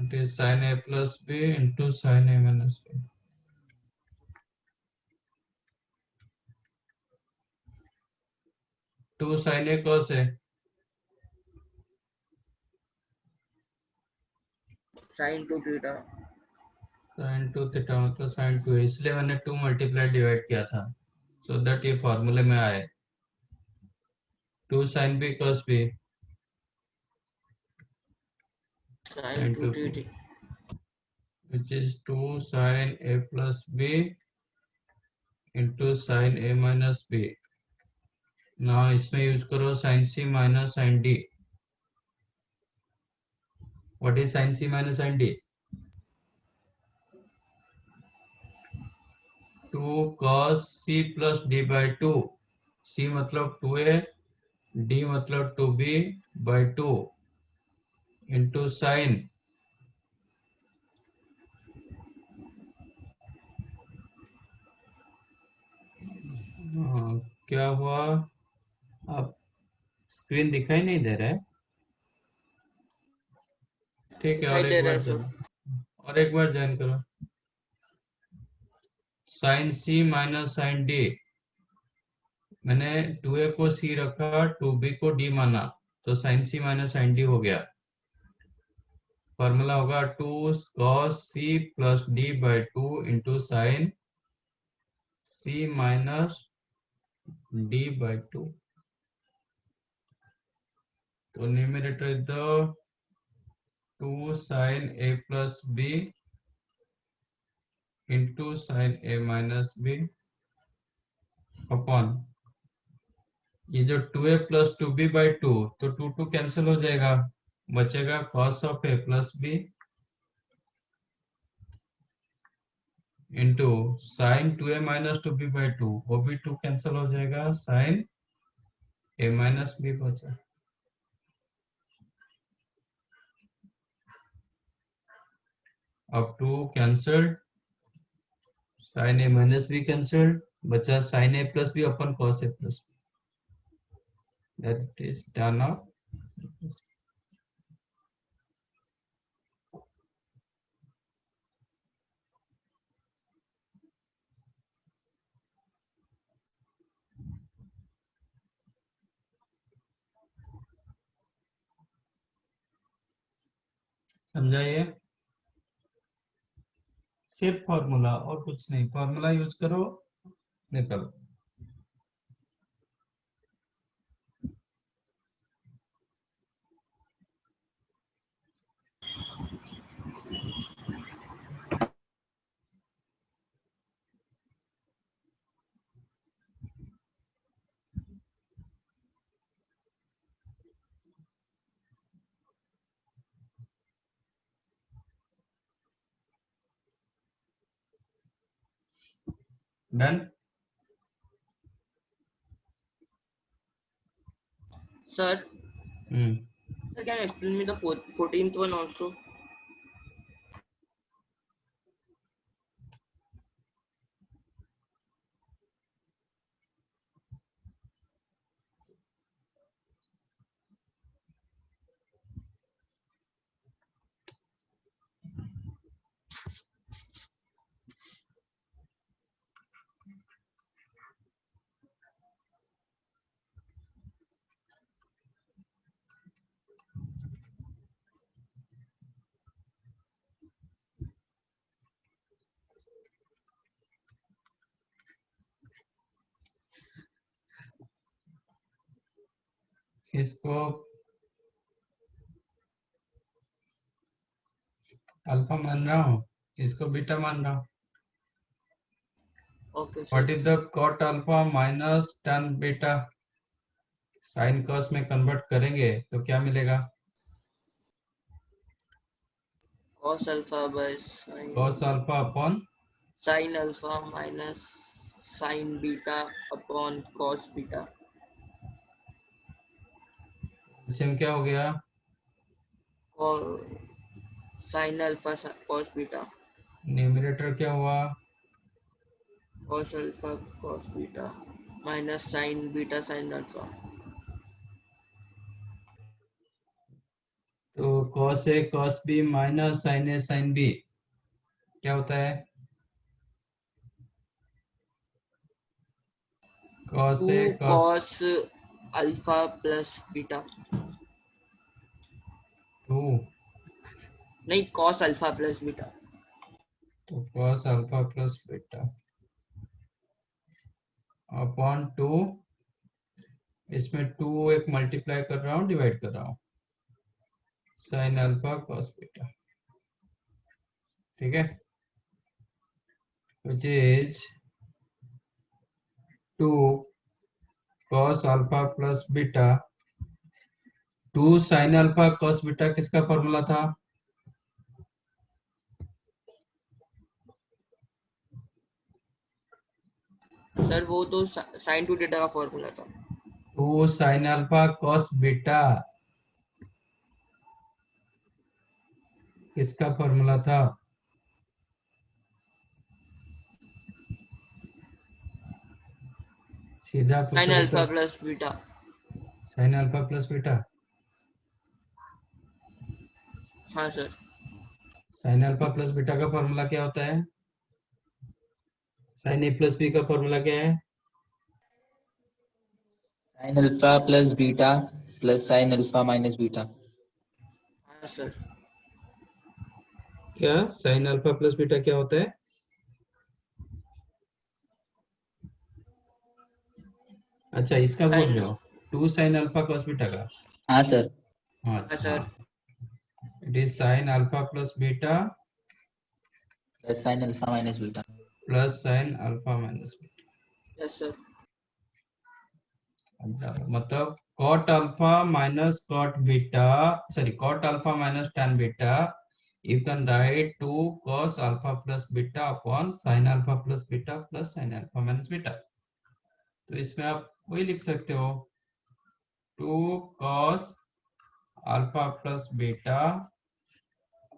It is sine A plus B into sine A minus B. Two sign A cos A sine two theta. Sine two theta मतलब साइन टू, इसलिए मैंने 2 मल्टीप्लाई डिवाइड किया था सो दैट ये फॉर्मूले में आए। 2 sine B cos B sine sine two two theta. which is 2 sin a plus b into sin a minus b। now इसमें यूज करो sin c minus sin d। what is sin c minus sin d? 2 cos c plus d by 2। c मतलब 2a, d मतलब 2b by 2 into sin। क्या हुआ? अब स्क्रीन दिखाई नहीं दे रहा है? ठीक है, दिखाई और दे एक रहा है बार सर। ज्वाइन, और एक बार ज्वाइन करो। sin c minus sin d, मैंने 2a को c रखा, 2b को d माना, तो sin c minus sin d हो गया। फॉर्मूला होगा 2 cos c plus d by 2 into sine c minus d by 2। तो न्यूमरेटर इधर 2 sin a plus b into sine a minus b upon ये जो 2a प्लस 2b बाई 2, तो 2 कैंसिल हो जाएगा, बचेगा cos of a plus b into sine 2a minus 2b by 2, वो भी 2 कैंसिल हो जाएगा, साइन a माइनस b बचा। अब 2 cancelled, sine a minus b cancelled, बचा sine a plus b upon cos a plus b। That is done off. समझाइए? सिर्फ फॉर्मूला और कुछ नहीं, फॉर्मूला यूज करो, निकलो। Done. Sir, Hmm. sir, can you explain me the 14th one also? इसको अल्फा मान रहा हूँ, इसको बीटा मान रहा हूँ. Okay, sir. What is the cot alpha minus tan beta? Sine cos में कन्वर्ट करेंगे तो क्या मिलेगा? Cos alpha by sin. Cos alpha upon Sin alpha minus sin beta upon cos beta. इसमें क्या हो गया? Sin alpha cos beta. Numerator क्या हुआ? Cos alpha cos beta minus sin beta sin alpha. तो cos a cos b minus sin a sin b क्या होता है? cos a 2 cos cos alpha plus beta. 2, नहीं, cos alpha plus beta. तो cos alpha plus beta upon 2, इसमें 2 एक मल्टीप्लाई कर रहा हूँ, डिवाइड कर रहा हूँ, sin अल्फा cos बीटा. ठीक है, which is 2 cos alpha plus beta. 2 sin alpha cos beta किसका फॉर्मूला था? सर वो तो sin to theta का फॉर्मूला था. 2 sin अल्फा cos बीटा किसका फॉर्मूला था? सीधा sin पूछोगे alpha तो plus beta. sin alpha plus beta. हाँ sir. sin alpha plus beta का फॉर्मूला क्या होता है? sin a प्लस बी का फॉर्मूला क्या है? sin alpha plus beta plus sin alpha minus beta. हाँ सर. क्या sin अल्फा प्लस बीटा क्या होता है? अच्छा, इसका बोल रहे हो 2 sin अल्फा cos बीटा का? हाँ सर. हाँ हाँ sir. It is sin alpha plus beta plus sin alpha minus beta. Plus sin alpha minus beta. Yes sir. मतलब cot alpha minus cot beta, sorry cot alpha minus tan beta, you can write 2 cos alpha plus beta upon sin alpha plus beta plus sin alpha minus beta. तो इसमें आप वही लिख सकते हो 2 cos alpha plus beta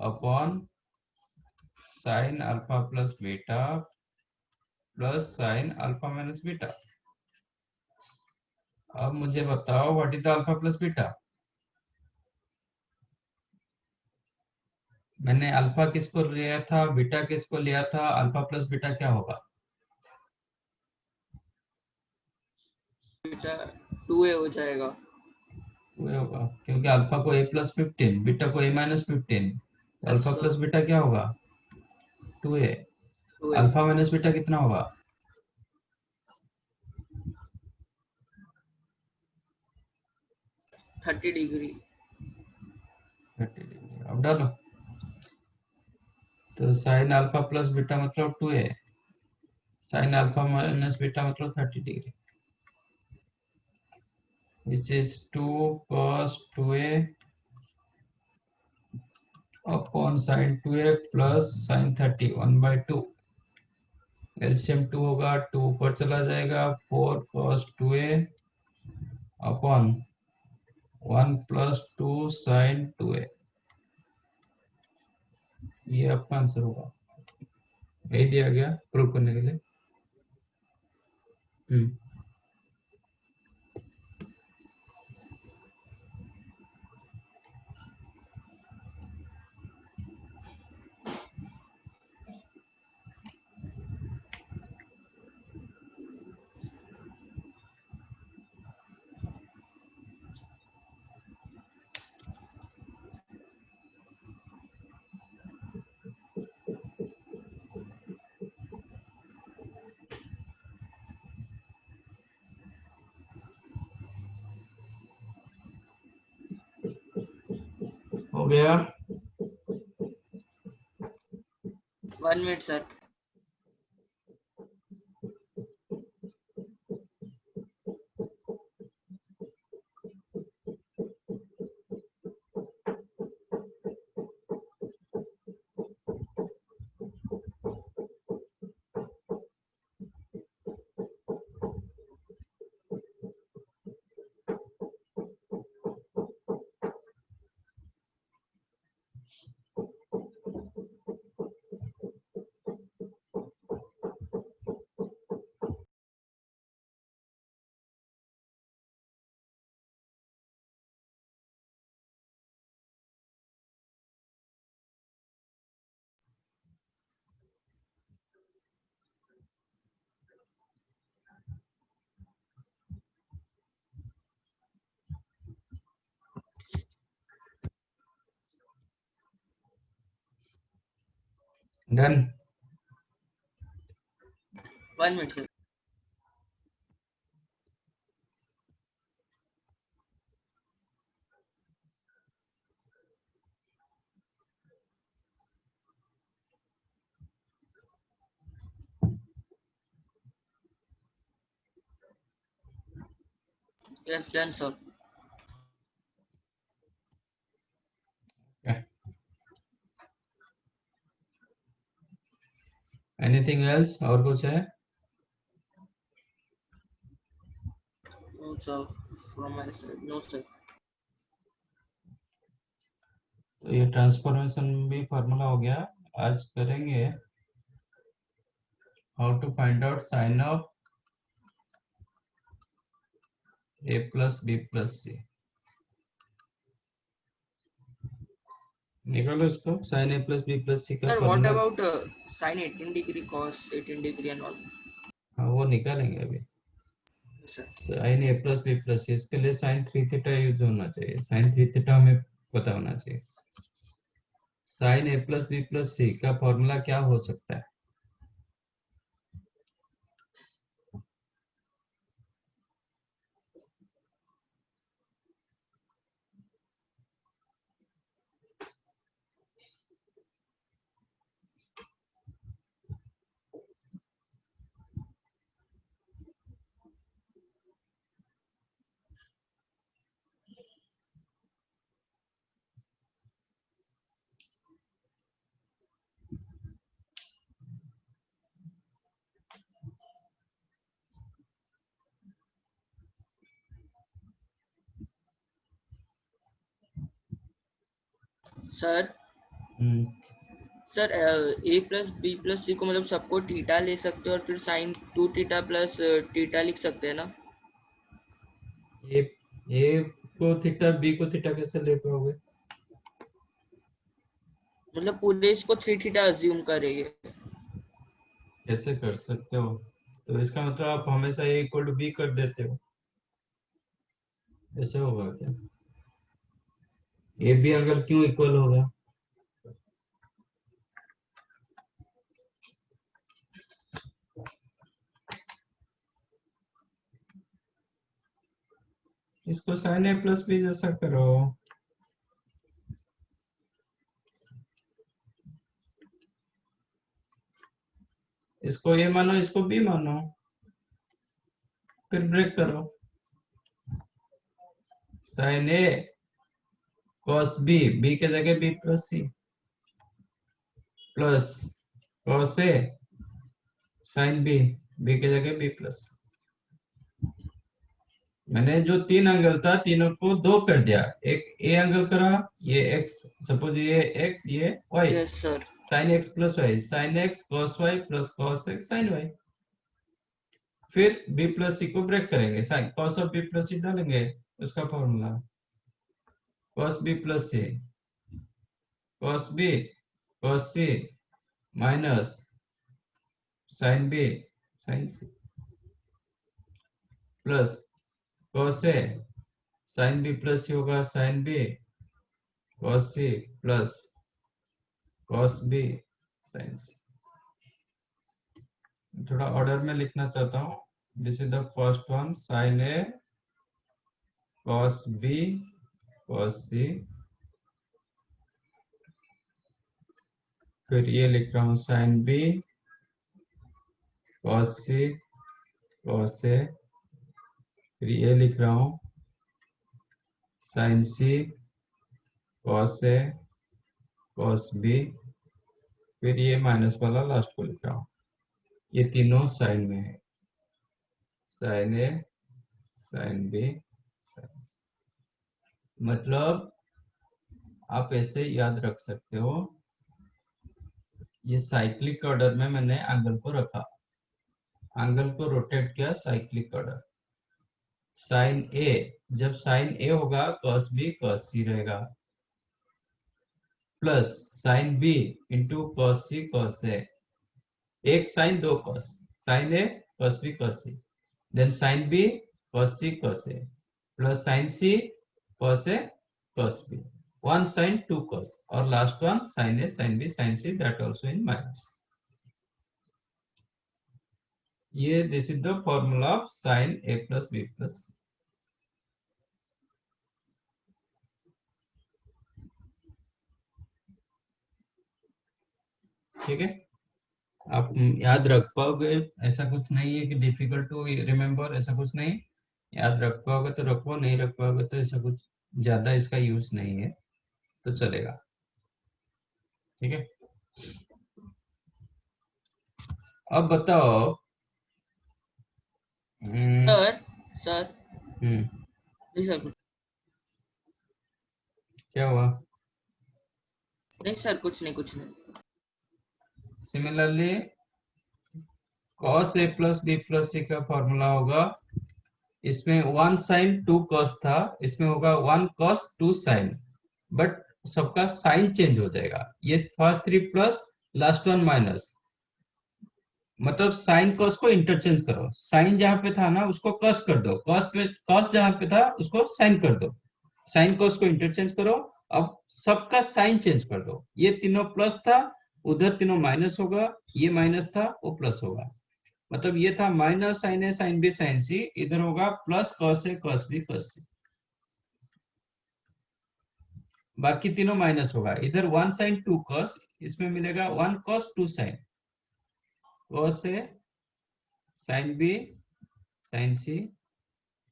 upon sin alpha plus beta plus sin alpha minus beta. अब मुझे बताओ what is the alpha plus beta? मैंने अल्फा किसको लिया था, बीटा किसको लिया था, अल्फा प्लस बीटा क्या होगा? बीटा 2a हो जाएगा. 2a होगा क्योंकि अल्फा को a प्लस 15, बीटा को a माइनस 15, तो yes alpha sir. Plus beta क्या होगा? 2a. 2a. Alpha minus beta कितना होगा? 30 डिग्री. 30 डिग्री. अब डालो तो sin अल्फा प्लस बीटा मतलब 2a, sin alpha minus beta मतलब 30 degree, which is 2 cos 2a upon sin 2a plus sin 30 1/2. LCM 2 होगा, 2 ऊपर चला जाएगा, 4 cos 2a upon 1 plus 2 sin 2a, ये आपका आंसर होगा। यही दिया गया प्रूव करने के लिए। हो गया। 1 minute sir. Done. 1 minute sir. Yes done sir. Anything else, और कुछ है? No sir, from my side no sir. तो ये ट्रांसफॉर्मेशन भी फार्मूला हो गया। आज करेंगे how to find out sine of a plus B plus C. निकालो इसको, sine A plus B plus C का sir what formula. About sin 18 degree cos 18 degree and all? हाँ, वो निकालेंगे अभी। Sir sign A plus B plus सी, इसके लिए साइन 3 थीटा यूज होना चाहिए। साइन 3 थीटा हमें पता होना चाहिए। Sine A plus B plus C का फॉर्मूला क्या हो सकता है? Sir sir a plus B plus C को मतलब सबको थीटा ले सकते हो और फिर साइन 2 थीटा प्लस थीटा लिख सकते हैं ना? ए को थीटा, बी को थीटा कैसे ले पाओगे? मतलब पूरे इसको 3 थीटा अज्यूम करेंगे। कैसे कर सकते हो? तो इसका मतलब आप हमेशा ए इक्वल टू बी कर देते हो, ऐसे होगा क्या? ए बी अगर क्यों इक्वल होगा? इसको साइन ए प्लस बी जैसा करो। इसको ए मानो, इसको बी मानो, फिर ब्रेक करो। Sign A cos B, B के जगह B plus C, plus cos A sine B, B की जगह बी प्लस। मैंने जो तीन एंगल था तीनों को दो कर दिया, एक ए एंगल करा, ये एक्स, सपोज ये एक्स ये Y, yes sir. Sine X plus Y, sine X cos Y plus cos X sine Y. फिर बी प्लस सी को ब्रेक करेंगे, sine cos of B plus C डालेंगे, उसका formula cos B plus C, cos B cos C minus sine B sine C plus cos A sine B plus C होगा sine B cos C plus cos B sine सी। थोड़ा ऑर्डर में लिखना चाहता हूँ। This is the first one, sine A cos B cos C, फिर ये लिख रहा हूँ sine B cos C cos A, फिर ये लिख रहा हूँ sine C cos A cos B, फिर ये माइनस वाला लास्ट को लिख रहा हूँ। ये तीनों साइन में है, sign A sine B sine सी। मतलब आप ऐसे याद रख सकते हो, ये साइक्लिक ऑर्डर में मैंने एंगल को रखा, एंगल को रोटेट किया साइक्लिक ऑर्डर। साइन ए, जब साइन ए होगा कॉस बी कॉस सी रहेगा, plus sine B into cos C cos A, एक साइन दो cos, sine A cos B cos C, then sine B cos C cos A, plus sine C cos A cos B, one sin two cos, और last one sin a sin b sin c, that also in minus. ये this is the formula of sin a plus b plus c. ठीक है, आप याद रख पाओगे, ऐसा कुछ नहीं है कि डिफिकल्ट टू रिमेम्बर, ऐसा कुछ नहीं। याद रख पाओगे तो रखो, नहीं रख पाओगे तो ऐसा कुछ ज्यादा इसका यूज नहीं है, तो चलेगा। ठीक है, अब बताओ। सर सर नहीं सर, क्या हुआ? नहीं सर, कुछ नहीं कुछ नहीं। Similarly cos a plus b plus c का फॉर्मूला होगा, इसमें 1 sin 2 cos था, इसमें होगा 1 cos 2 sin, बट सबका साइन चेंज हो जाएगा। ये first 3 plus last one minus, मतलब साइन कॉस को इंटरचेंज करो, साइन जहां पे था ना उसको कॉस कर दो, कॉस पे कॉस जहां पे था उसको साइन कर दो, साइन कॉस को इंटरचेंज करो, अब सबका साइन चेंज कर दो। ये तीनों प्लस था, उधर तीनों माइनस होगा, ये माइनस था वो प्लस होगा, मतलब ये था minus sign A sine B sine सी, इधर होगा plus cos A cos B cos सी, बाकी तीनों माइनस होगा। इधर 1 साइन 2 कॉस, इसमें मिलेगा 1 cos 2 sign, cos A sine B sine C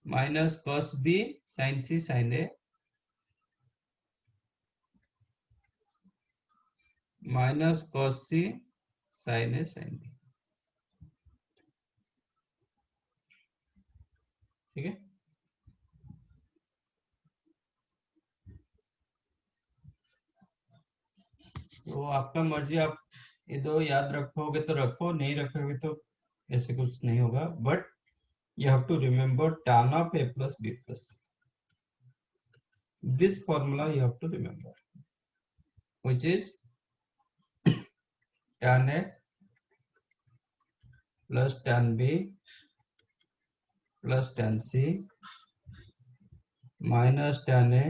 minus cos B sine C sign A minus cos C sign A sine B. ठीक है, तो आपका मर्जी, आप ये दो याद रखोगे तो रखो, नहीं रखोगे तो ऐसे कुछ नहीं होगा, but you have to remember tan of a plus b plus c. This formula you have to remember, which is tan a plus tan b plus tan c minus tan a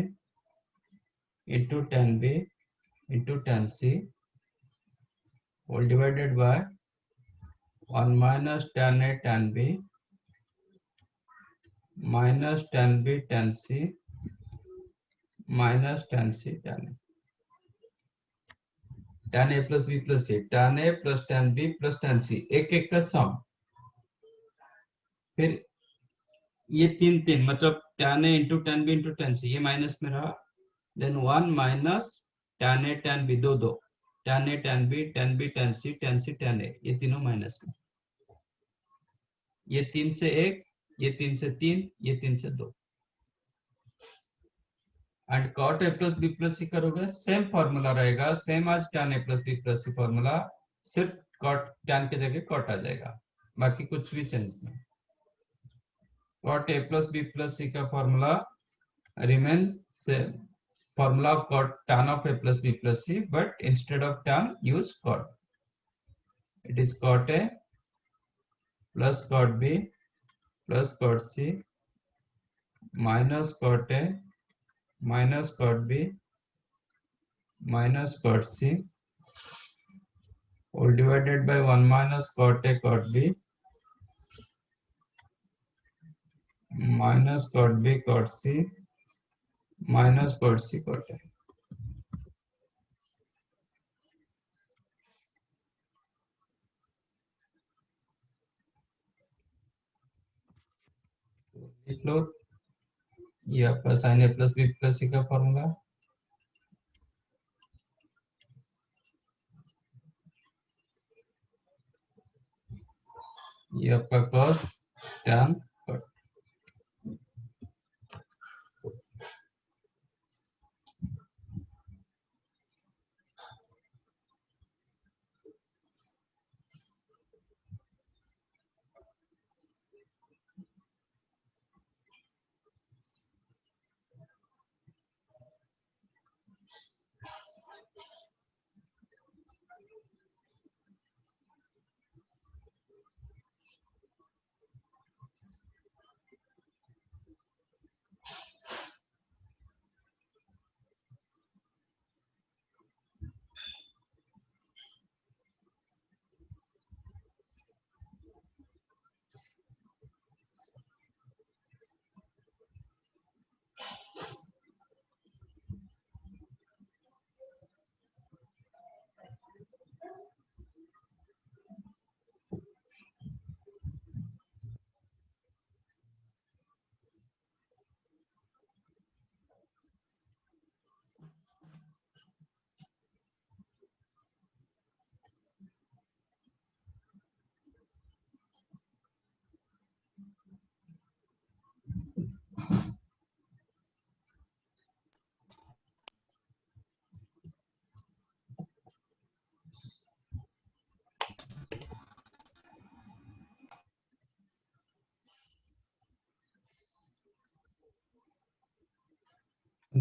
into tan b into tan c all divided by 1 minus tan a tan b minus tan b tan c minus tan c tan a, tan a plus b plus c, tan a plus tan b plus tan c, एक एक का सम, फिर ये तीन तीन मतलब tan a into tan b into tan c, ये माइनस में रहा, then 1 minus tan a tan b, दो दो tan a tan b tan b tan c tan c tan a, ये तीनों माइनस में, ये 3 से 1, ये 3 से 3, ये 3 से 2। And cot A plus B plus C करोगे, सेम फॉर्मूला रहेगा, सेम आज tan A plus B plus C formula, सिर्फ कॉट tan की जगह कॉट आ जाएगा, बाकी कुछ भी चेंज नहीं। Cot A plus B plus C का formula remains same, formula of cot tan of a plus b plus c, but instead of tan use cot. It is cot a plus cot b plus cot c minus cot a minus cot b minus cot c all divided by 1 minus cot a cot b minus cot b cot c minus cot c cot a। लिख लो, ये आपका sin a plus b plus c का फॉर्मूला, ये आपका cos tan cot।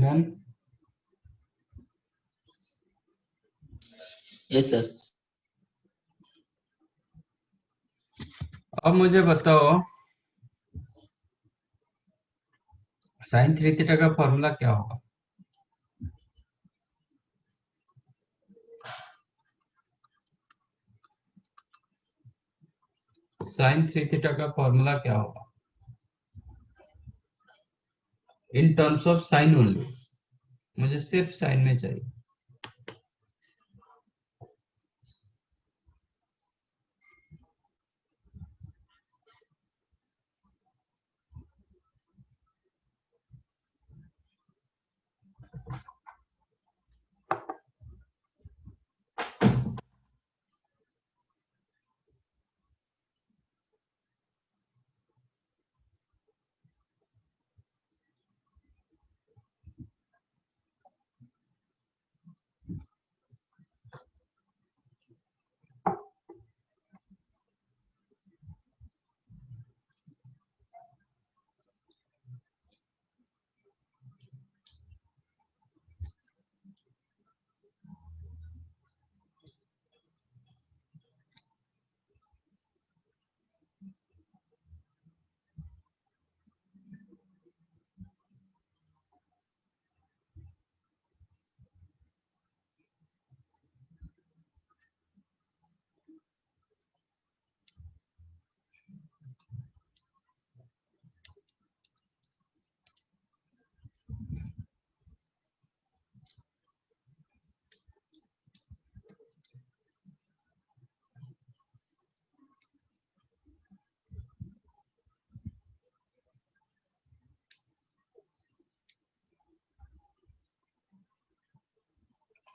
Then yes sir. अब मुझे बताओ sin 3 थीटा का फॉर्मूला क्या होगा? sin 3 थीटा का फॉर्मूला क्या होगा इन टर्म्स ऑफ साइन ओनली? मुझे सिर्फ साइन में चाहिए।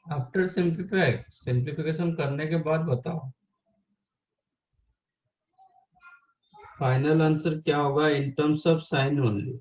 आफ्टर सिंप्लीफिकेशन करने के बाद बताओ। फाइनल आंसर क्या होगा इन terms of sine only?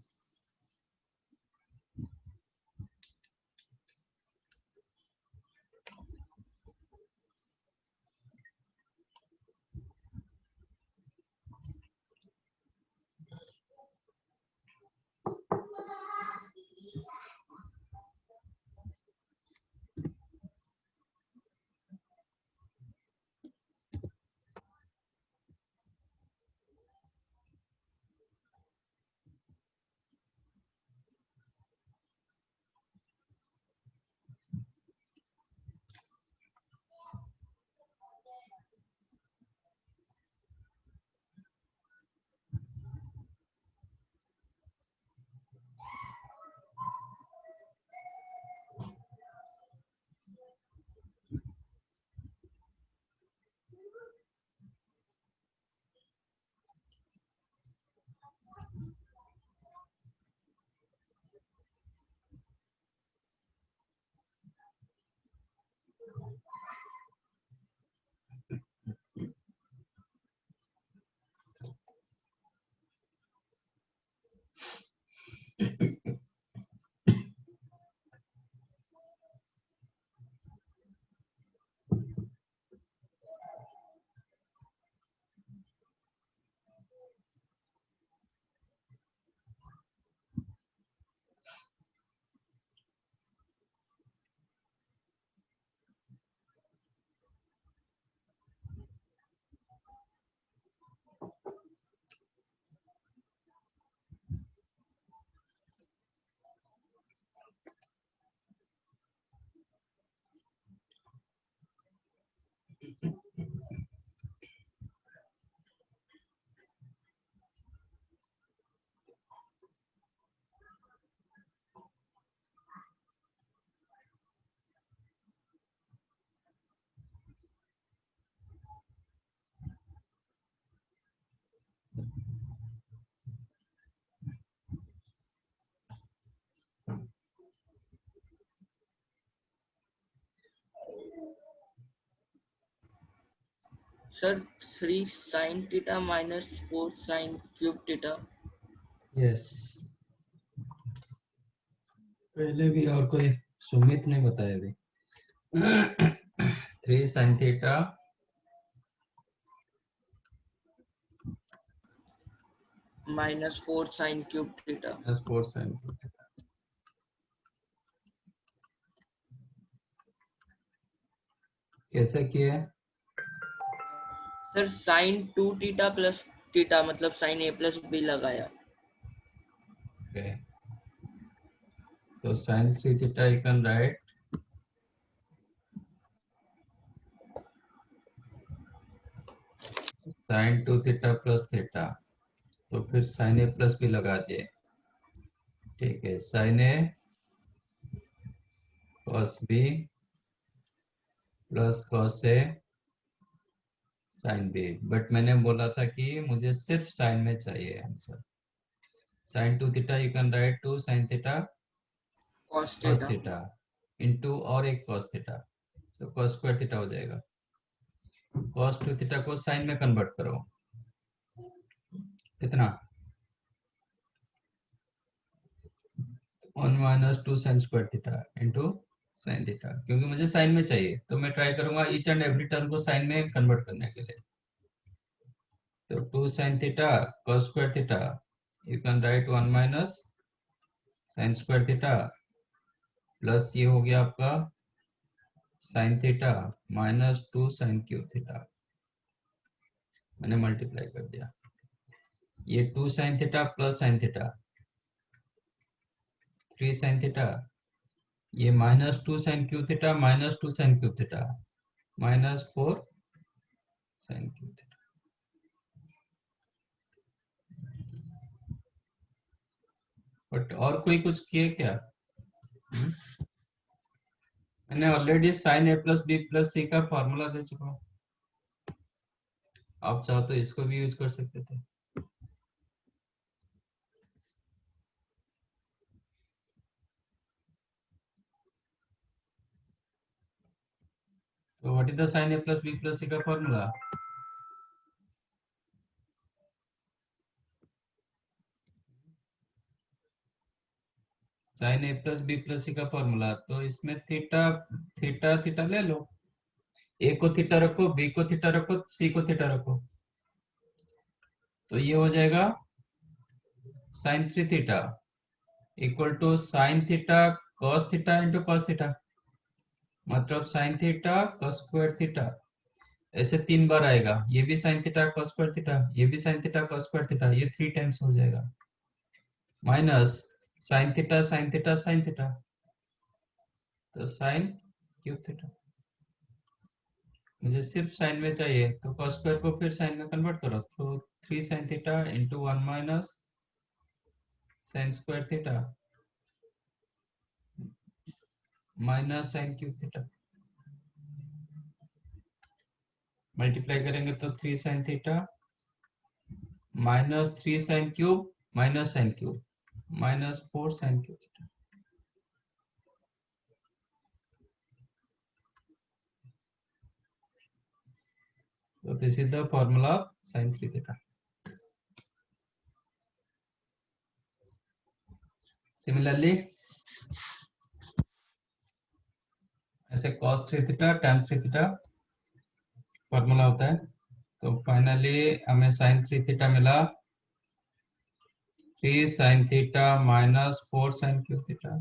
Sir 3 sin theta minus 4 sin cube theta. Yes, पहले भी और कोई सुमित ने बताया भी। 3 sin theta minus 4 sin cube theta. Plus 4 sin theta. कैसे किया है? Sir sin 2 theta plus theta मतलब sin a प्लस बी लगाया। Okay. So sin 3 theta you can write sin 2 theta plus theta, तो फिर sin a प्लस भी लगा दिए। ठीक है, sin a cos b plus cos a sin b, but मैंने बोला था कि मुझे सिर्फ sin में चाहिए answer. sin 2 theta you can write 2 sin theta cos cos theta. theta into और एक cos theta, तो cos square theta हो जाएगा। cos 2 theta को sin में कन्वर्ट करो, कितना 1 minus 2 sin square theta into sin theta, क्योंकि मुझे sin में चाहिए तो मैं ट्राई करूंगा ईच एंड एवरी टर्म को sin में कन्वर्ट करने के लिए। तो 2 sin theta cos square theta you can write 1 minus sin square theta plus ये हो गया आपका sin theta minus 2 sin cube theta, मैंने मल्टीप्लाई कर दिया। ये 2 sin theta plus sin theta 3 sin theta, ये minus 2 sin cube theta minus 2 sin cube theta minus 4 sin cube theta। But और कोई कुछ किए क्या? मैंने already sign A plus B plus C का फॉर्मूला दे चुका हूँ, आप चाहो तो इसको भी यूज कर सकते थे। तो what is the sine A plus B plus C का formula? Sine A plus B plus C का फॉर्मूला, तो इसमें थीटा थीटा थीटा ले लो, ए को थीटा रखो, बी को थीटा रखो, सी को थीटा रखो, तो ये हो जाएगा sine 3 theta equal to sine theta cos theta into cos theta, मतलब sine theta cos square theta, ऐसे 3 बार आएगा, ये भी sine theta cos square theta, ये भी sine theta cos square theta, ये 3 टाइम्स हो जाएगा, minus sine theta sine theta sine theta, तो साइन क्यूब थीटा, मुझे सिर्फ साइन में चाहिए, तो कॉस स्क्वायर को फिर साइन में कन्वर्ट करो, तो 3 sine theta into 1 minus sine square theta minus sign cube theta, multiply करेंगे तो 3 sine theta minus 3 sine cube minus sine cube minus 4 sign cube theta, so this is the formula of sin 3 theta. Similarly, ऐसे cos 3 theta tan 3 theta formula होता है, तो फाइनली हमें sin 3 theta मिला 3 sin theta minus 4 sin cube theta,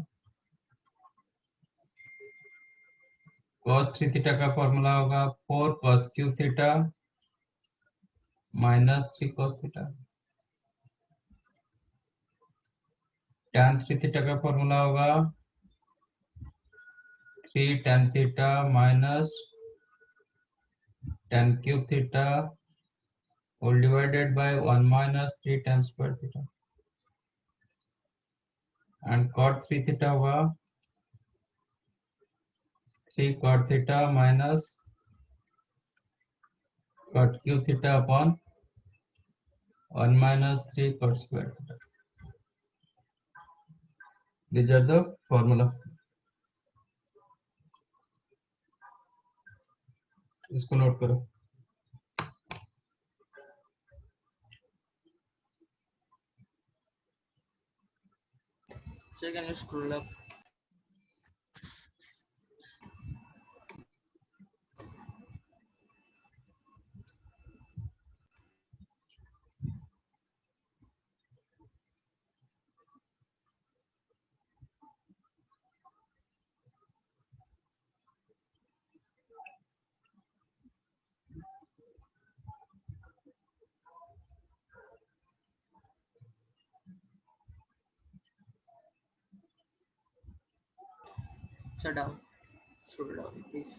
cos 3 theta का फॉर्मूला होगा 4 cos cube theta minus 3 cos theta, tan 3 theta का फॉर्मूला होगा 3 tan theta minus tan cube theta whole divided by 1 minus 3 tan square theta, and cot 3 theta होगा 3 cot theta minus cot cube theta upon 1 minus 3 cot square theta. These are the formula. इसको नोट करो. So can you scroll up? Shut down. Scroll down, please.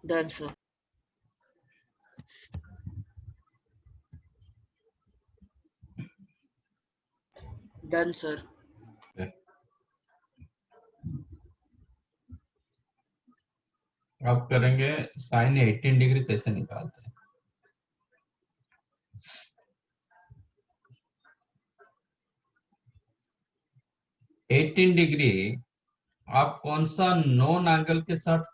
Done, sir. Done, sir. Okay. अब करेंगे साइन 18 डिग्री कैसे निकालते हैं। एटीन डिग्री आप कौन सा नॉन एंगल के साथ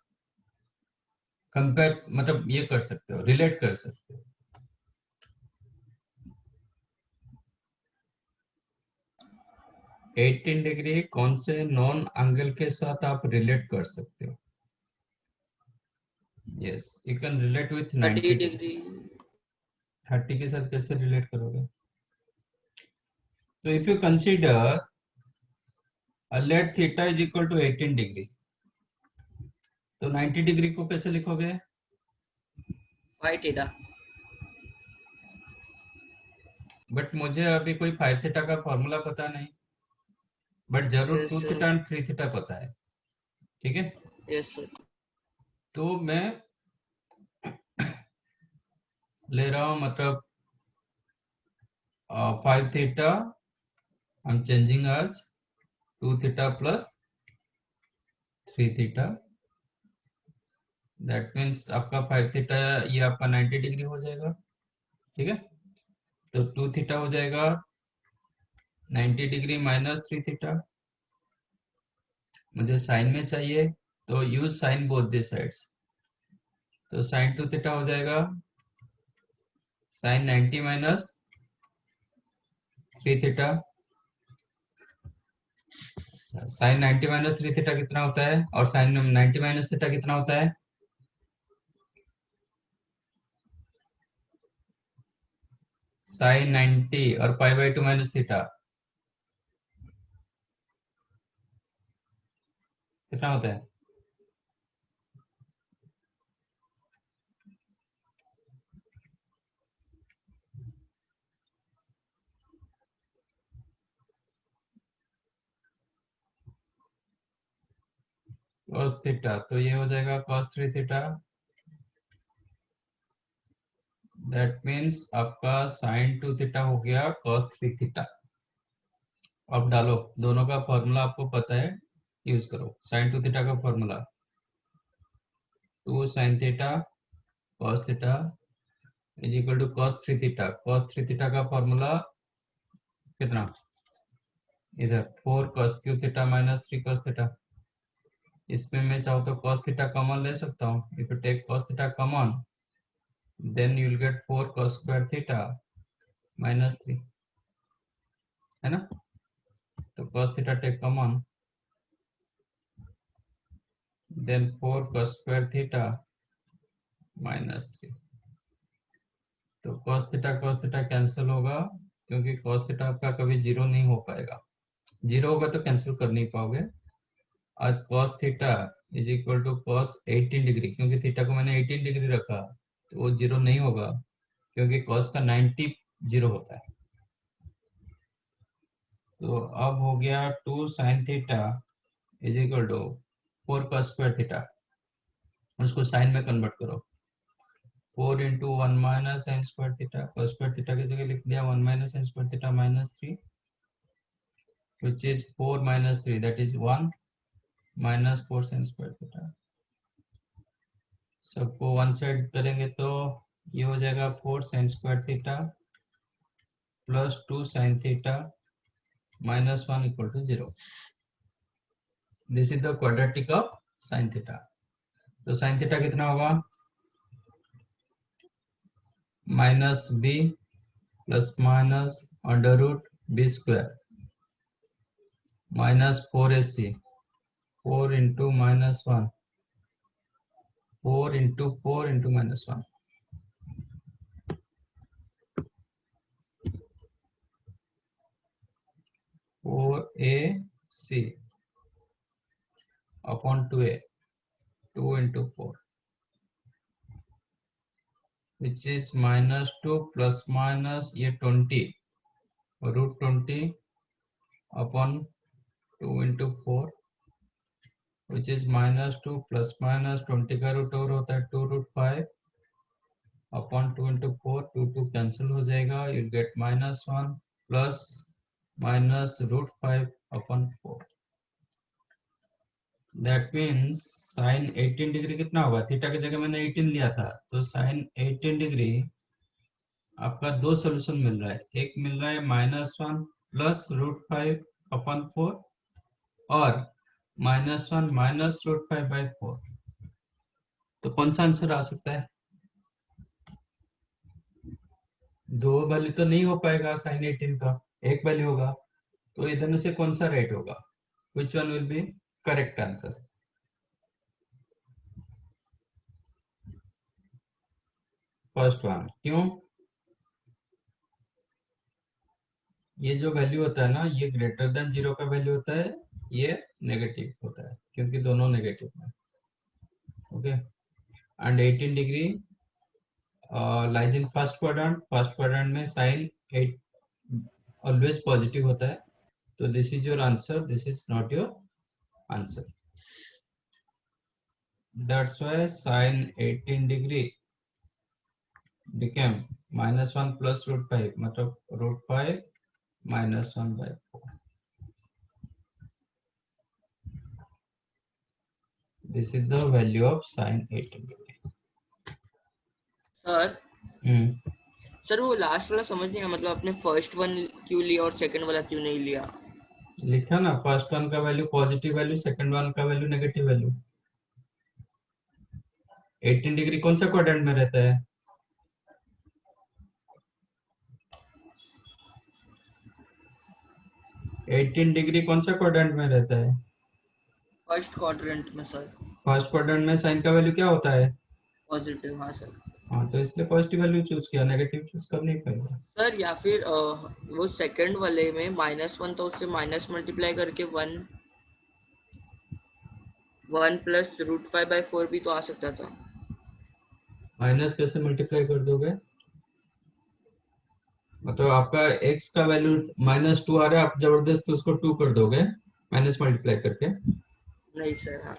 कंपेयर मतलब ये कर सकते हो, रिलेट कर सकते हो। एटीन डिग्री कौन से नॉन एंगल के साथ आप रिलेट कर सकते हो। Yes, you can relate with 90 30 degree. Degree 30 के साथ कैसे रिलेट करोगे। तो if you consider let theta is equal to 18 degree, तो 90 डिग्री को कैसे लिखोगे। 5 थीटा। बट मुझे अभी कोई 5 थीटा का फॉर्मूला पता नहीं, बट जरूर 2 yes theta sir. And 3 theta पता है। ठीक है, यस सर। तो मैं ले रहा हूं मतलब 5 थीटा, आई एम चेंजिंग आज 2 theta plus 3 theta, that means आपका 5 थीटा ये आपका 90 डिग्री हो जाएगा। ठीक है, तो 2 थीटा हो जाएगा 90 डिग्री माइनस 3 थीटा। मुझे साइन में चाहिए तो use sine both the sides, तो साइन 2 थीटा हो जाएगा sine 90 minus 3 theta. Sine 90 minus 3 theta कितना होता है, और साइन 90 माइनस थीटा कितना होता है। साइन 90 और पाई बाई 2 माइनस थीटा कितना होता है। cos थीटा, तो ये हो जाएगा cos 3 थीटा, दैट मीन्स आपका sin 2 थीटा हो गया cos 3 थीटा। अब डालो, दोनों का फॉर्मूला आपको पता है, यूज करो। sin 2 थीटा का formula 2 sin theta cos theta is equal to cos 3 theta. cos 3 theta का फॉर्मूला कितना, इधर 4 cos cube theta minus 3 cos theta. इसमें मैं चाहूँ तो cos थीटा कॉमन ले सकता हूँ। If you take cos theta common, then you will get 4 cos square theta minus 3, है ना। तो cos theta take common, then 4 cos square theta minus 3। तो cos theta कैंसिल होगा, क्योंकि cos theta आपका कभी जीरो नहीं हो पाएगा। जीरो होगा तो कैंसिल कर नहीं पाओगे। आज cos theta is equal to cos 18 degree, क्योंकि थीटा को मैंने 18 डिग्री रखा, तो वो जीरो नहीं होगा, क्योंकि cos का 90 जीरो होता है। तो अब हो गया 2 sin theta is equal to 4 cos square theta, उसको साइन में कन्वर्ट करो। 4 into 1 minus sine square theta, cos square theta की जगह लिख दिया 1 minus sine square theta minus 3, which is 4 minus 3, that is 1 minus 4 sin square theta. सबको वन साइड करेंगे तो ये हो जाएगा 4 sin square theta plus 2 sin theta minus 1 equal to 0। This is the quadratic of sin theta. तो sin थीटा कितना होगा, minus B plus minus under root B square minus 4ac, 4 into minus 1, 4 into 4 into minus 1, 4ac upon 2a, 2 into 4, which is minus 2 plus minus ये 20 root 20 upon 2 into 4, which is minus 2 plus minus 20 का रूट ओवर होता है 2 रूट 5 अपॉन 2 इंटू 4, 2 2 कैंसिल हो जाएगा, you get minus 1 plus minus root 5 upon 4। That means sine 18 degree कितना होगा, थीटा की जगह मैंने 18 लिया था, तो साइन 18 डिग्री आपका दो सोल्यूशन मिल रहा है, एक मिल रहा है -1 प्लस √5/4 और -1 माइनस √5/4। तो कौन सा आंसर आ सकता है? दो वैल्यू तो नहीं हो पाएगा साइन 18 का, एक वैल्यू होगा, तो इधर में से कौन सा राइट होगा? Which one will be correct answer? First one. क्यों? ये जो वैल्यू होता है ना, ये ग्रेटर देन 0 का वैल्यू होता है, ये नेगेटिव होता है, क्योंकि दोनों नेगेटिव है। Okay, and 18 degree lies in first quadrant में साइन 8 ऑलवेज पॉजिटिव होता है, तो this is your answer, this is not your answer. That's why sine 18 degree became -1 plus √5, मतलब √5 -1/4. This is the value of sin 18 degree. Sir hmm, sir वो लास्ट वाला समझ नहीं आया, मतलब आपने फर्स्ट वन क्यों लिया और सेकंड वाला क्यों नहीं लिया? लिखा ना, फर्स्ट वन का value positive value, second one का वैल्यू नेगेटिव वैल्यू। 18 डिग्री कौन सा क्वाड्रेंट में रहता है? एटीन डिग्री कौन सा क्वाड्रेंट में रहता है? फर्स्ट क्वाड्रेंट में सर। फर्स्ट क्वाड्रेंट में साइन का वैल्यू क्या होता है? पॉजिटिव, हाँ सर। हाँ, तो इसलिए पॉजिटिव वैल्यू चूज किया, नेगेटिव चूज कर नहीं पाएगा। सर या फिर वो सेकंड वाले में -1 तो उससे माइनस मल्टीप्लाई करके 1 प्लस √5/4 भी तो आ सकता था। माइनस कैसे मल्टीप्लाई कर दोगे? मतलब आपका x का वैल्यू -2 आ रहा है, आप जबरदस्त उसको 2 कर दोगे माइनस मल्टीप्लाई करके? नहीं सर, हाँ।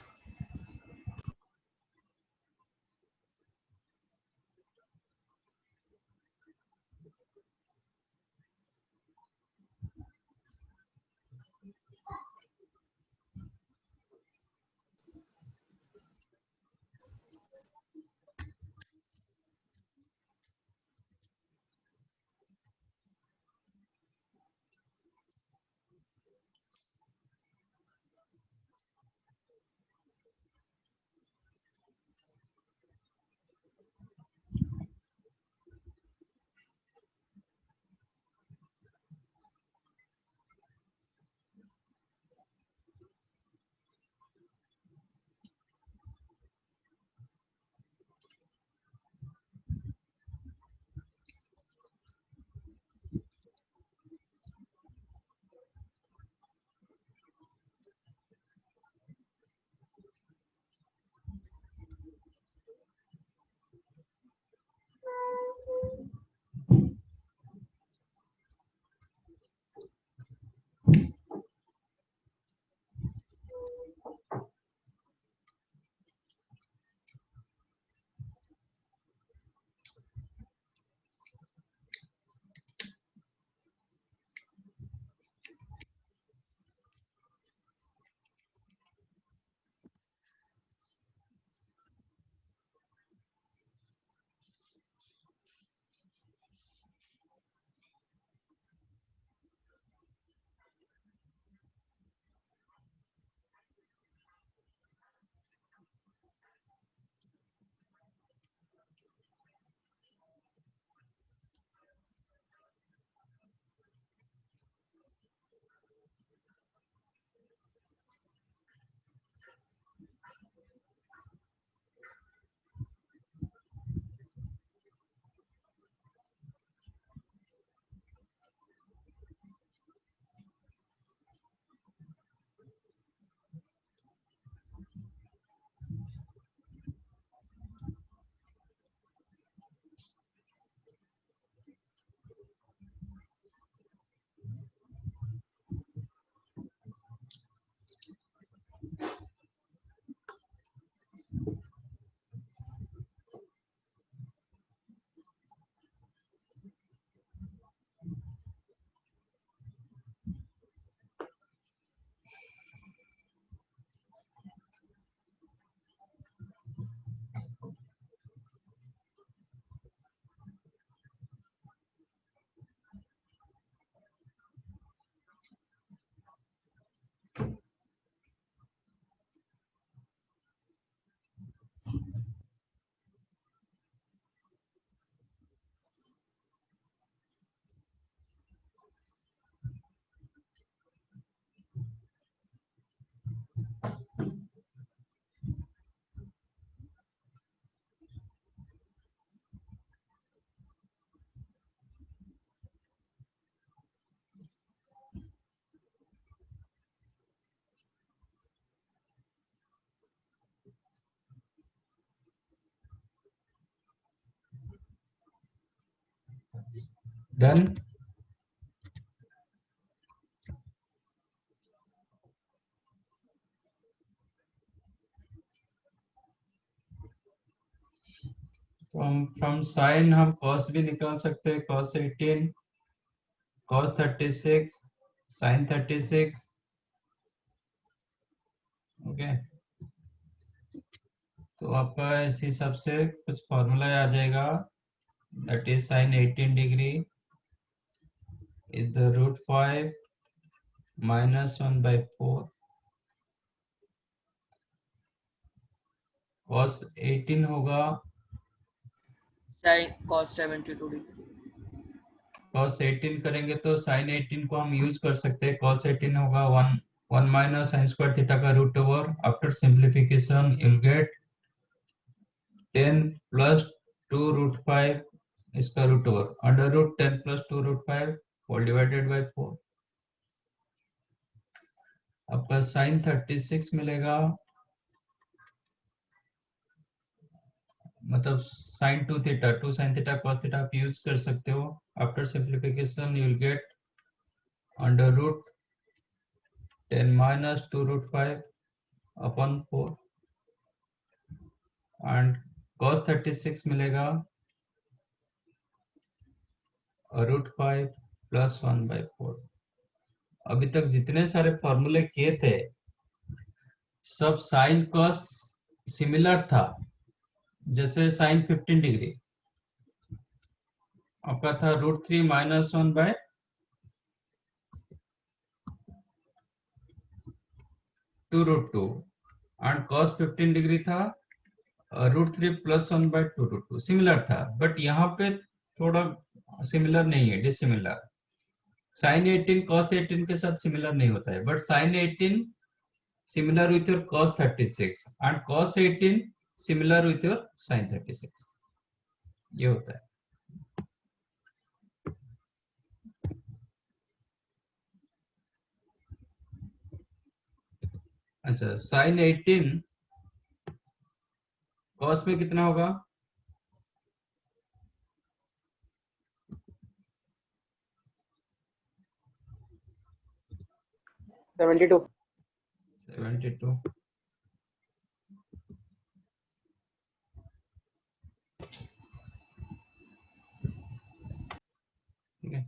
डन। तो हम फ्रॉम साइन हम कॉस भी निकाल सकते हैं, कॉस 18, कॉस 36, साइन 36। ओके, तो आपका इस हिसाब से कुछ फॉर्मूला आ जाएगा, that is sine 18 degree is the root 5 minus 1/4 cos 18 होगा, साइन cos 72 डिग्री। cos 18 करेंगे तो sin 18 को हम यूज कर सकते हैं, cos 18 होगा 1 माइनस sin स्क्वायर थीटा का root over, after simplification you will get 10 plus 2 root 5 इसका root over, under root 10 plus 2 root 5 whole divided by 4। आपका sin 36 मिलेगा, मतलब sin 2 theta 2 sin theta cos theta आप यूज कर सकते हो, after simplification you will get under root 10 minus 2 root 5 upon 4 and cos 36 मिलेगा रूट 5 प्लस 1/4। अभी तक जितने सारे फॉर्मूले किए थे सब साइन कॉस सिमिलर था, जैसे साइन 15 डिग्री आपका था root 3 minus 1/2 root 2 and cos 15 degree था रूट 3 प्लस 1/2 रूट 2, सिमिलर था, बट यहाँ पे थोड़ा सिमिलर नहीं है, डिसिमिलर। साइन 18 cos 18 के साथ सिमिलर नहीं होता है, but sign 18 similar with your cos 36 and cos 18 similar with your sin 36, ये होता है। अच्छा, sin 18 cos में कितना होगा? 72। 72। ठीक है,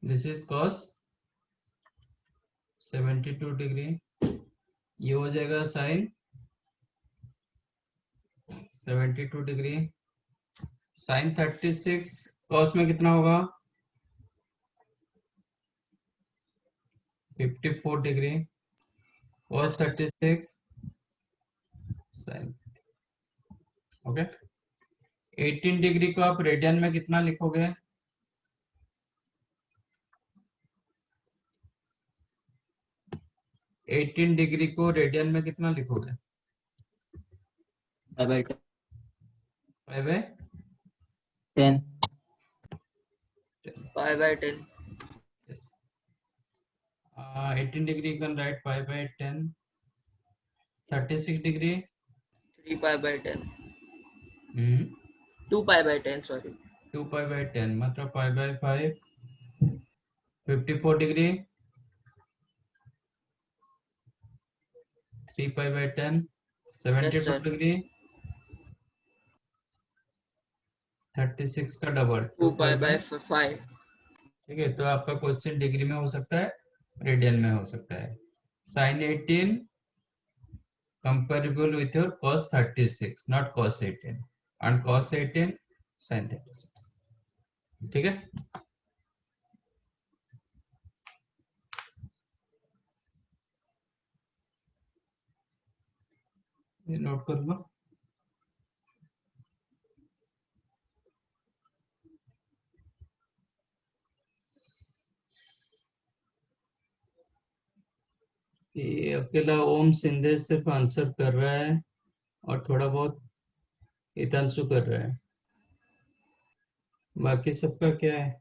दिस इज cos 72 डिग्री, ये हो जाएगा sin 72 डिग्री। sin 36 cos में कितना होगा? 54 degree, cos 36 sin। Okay, 18 degree को आप रेडियन में कितना लिखोगे? 18 डिग्री को रेडियन में कितना लिखोगे? 5/10। 5/10। 5/10। Yes. 18 degree you can write 5/10. 36 degree 3π/10। 2 2π/10 sorry। 2π/10 मतलब 5/5। 54 degree 3π/10। 72 sir। degree 36 का डबल 2π/5। ठीक है, तो आपका क्वेश्चन डिग्री में हो सकता है, रेडियन में हो सकता है। sin 18 comparable with your cos 36 not cos 18 and cos 18 sin 36। ठीक है, ये नोट कर लो। ये अकेला ओम सिंधे सिर्फ आंसर कर रहा है और थोड़ा बहुत हितांशु कर रहा है। बाकी सबका क्या है?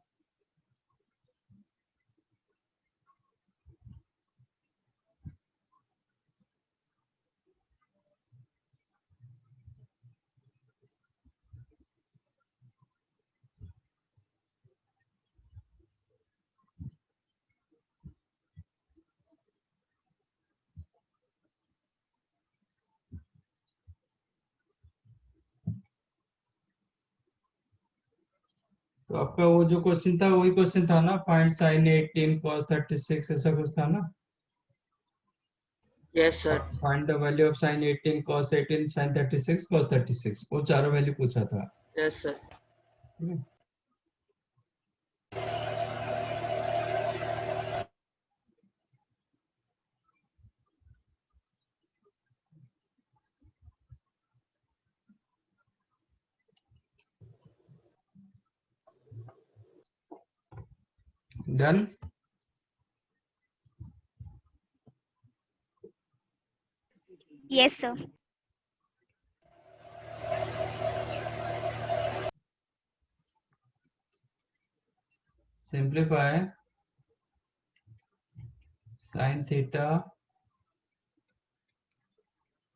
तो आपका वो जो क्वेश्चन था वही क्वेश्चन था ना, फाइंड साइन 18 cos 36, ऐसा कुछ था ना? Yes sir. Find the value of sine 18 cos 18 sin 36 cos 36, वो चारों वैल्यू पूछा था। Yes sir. Done. Yes, sir. Simplify sign theta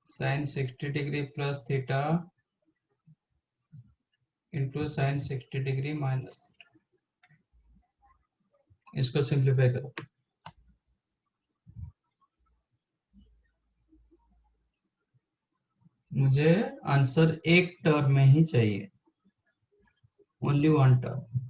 sign 60 degree plus theta into sine 60 degree minus, इसको सिंप्लीफाई करो। मुझे आंसर एक टर्म में ही चाहिए, ओनली वन टर्म।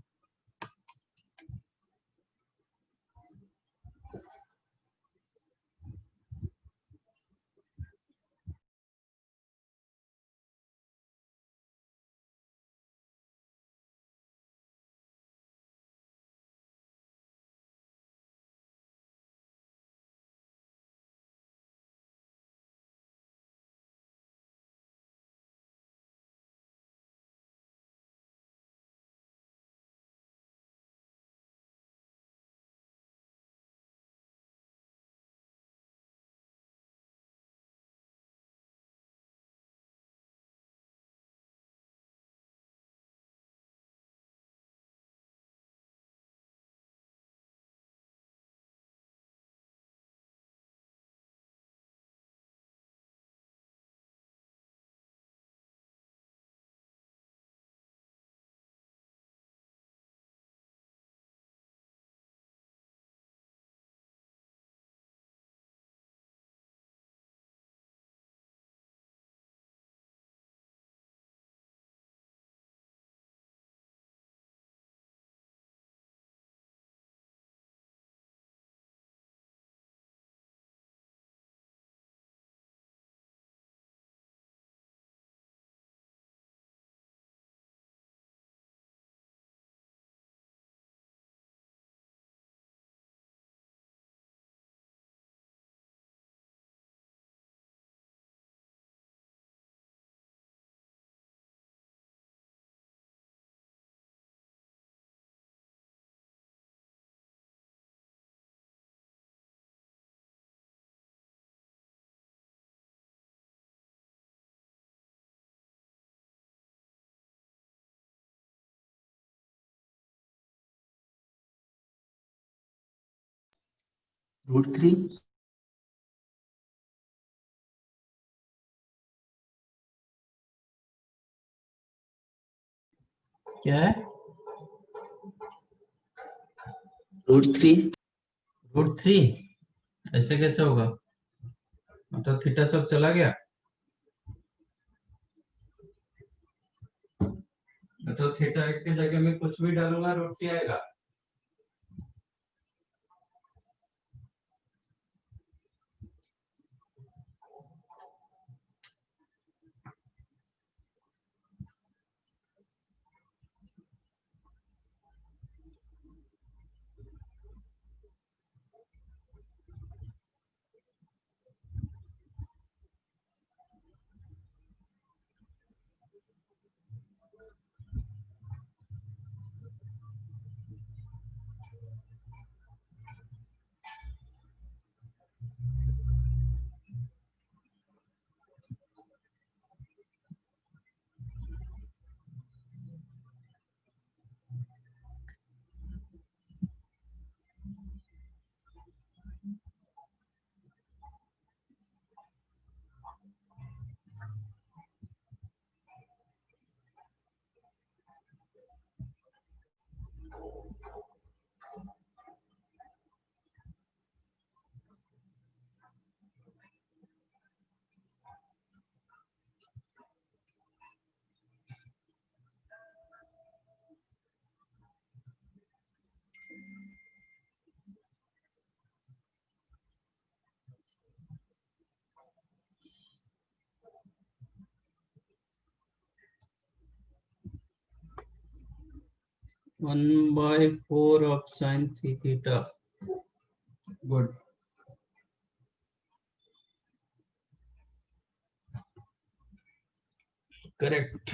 √3। क्या है? √3। √3? ऐसे कैसे होगा? मतलब थीटा सब चला गया, तो थीटा की जगह में कुछ भी डालूंगा √3 आएगा। 1/4 of sin 3 theta. Good. Correct.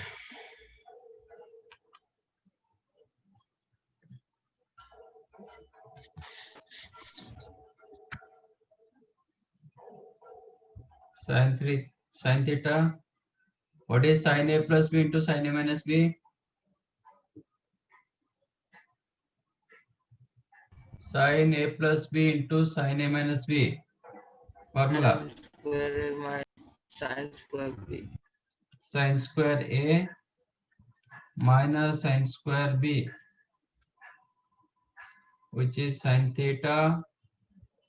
Sin theta. What is sin A plus B into sin A minus B? Sin A plus B into sin A minus B. Formula. M square minus sin square b. Sin square A minus sin square B, which is sin theta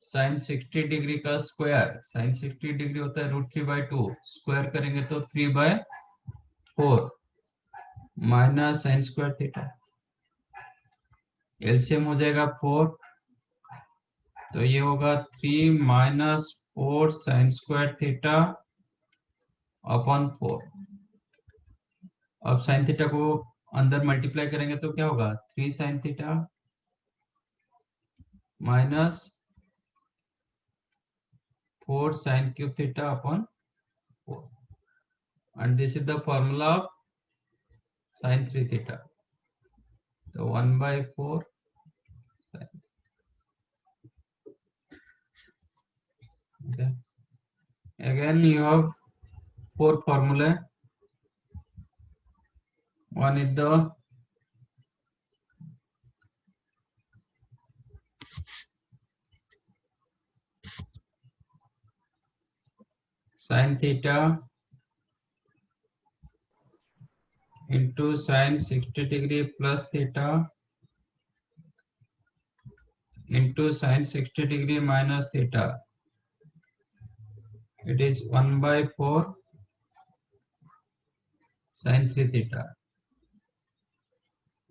sin 60 degree का स्क्वायर. sin 60 डिग्री होता है √3/2. स्क्वायर करेंगे तो 3/4 minus sin square theta. LCM हो जाएगा 4, तो ये होगा 3 minus 4 sin square theta upon 4. अब sin थीटा को अंदर मल्टीप्लाई करेंगे तो क्या होगा? 3 sin theta minus 4 sin cube theta upon 4, and this is the formula of sin 3 theta. So 1/4 sin. Okay. Again you have 4 formulae. One is the sin theta into sin 60 degree plus theta into sin 60 degree minus theta. It is 1/4 sin 3 theta.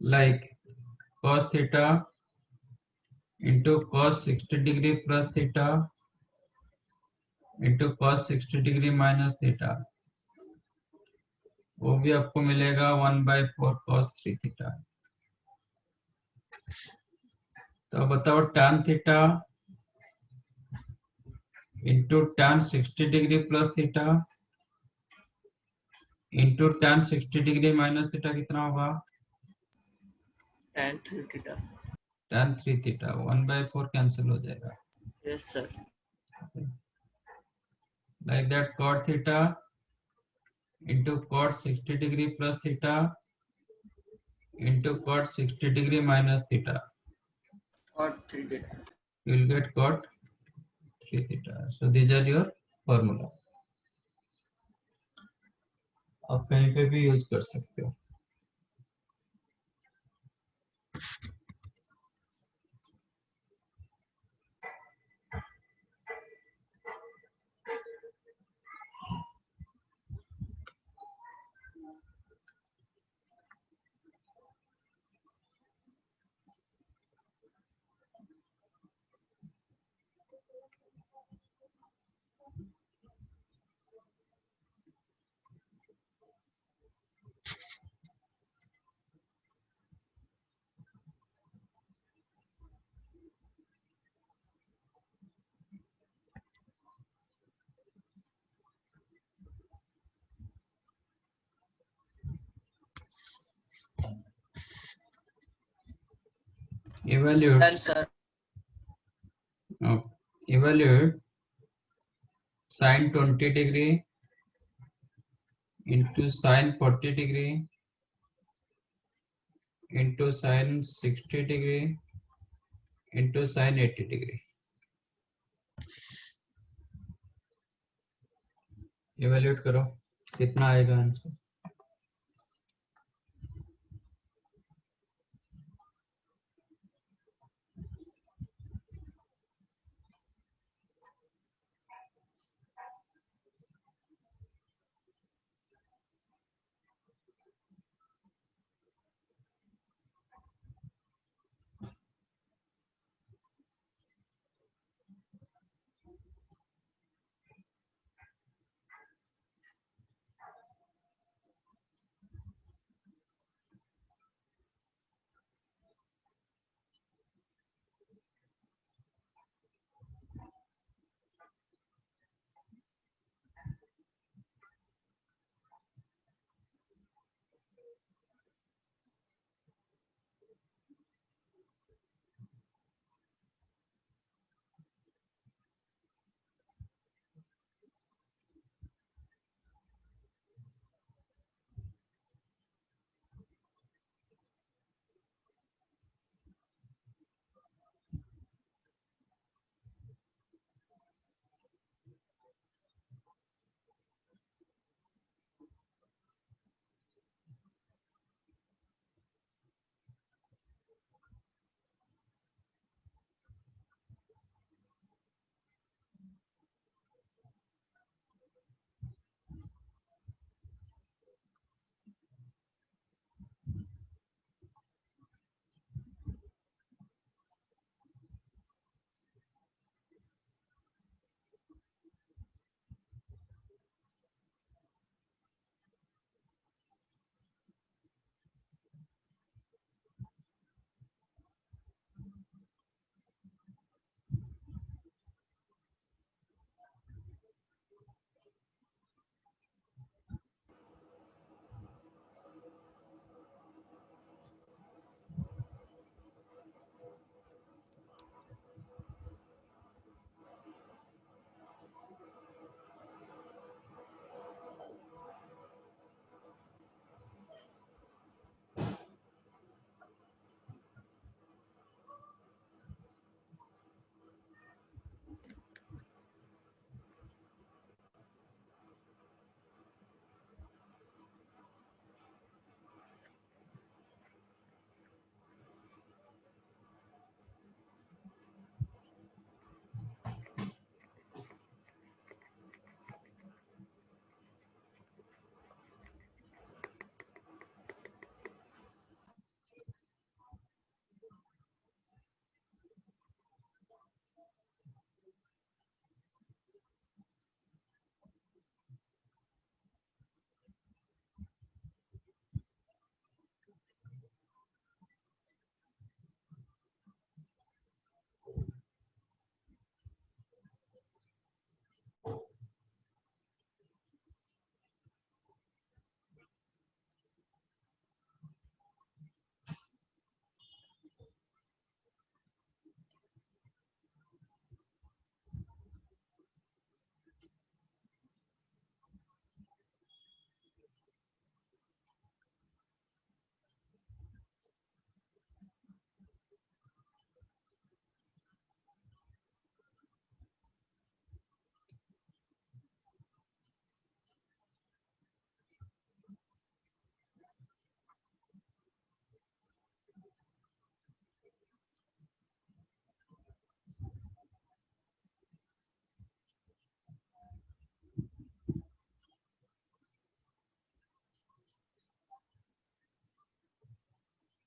Like cos theta into cos 60 degree plus theta into cos 60 degree minus theta, वो भी आपको मिलेगा 1/4 cos 3 theta. तो बताओ tan theta into tan 60 degree plus theta into tan 60 degree minus theta कितना होगा? tan 3 theta. tan 3 theta 1/4 cancel हो जाएगा. Yes sir. Like that cot theta into cot 60 degree plus theta into cot 60 degree minus theta. Cot 3 theta. You will get cot 3 theta. So these are your formula. आप कहीं पे भी यूज कर सकते हो. Evaluate. Done sir. Evaluate sin 20 degree into sin 40 degree into sin 60 degree into sin 80 degree. Evaluate करो कितना आएगा आंसर.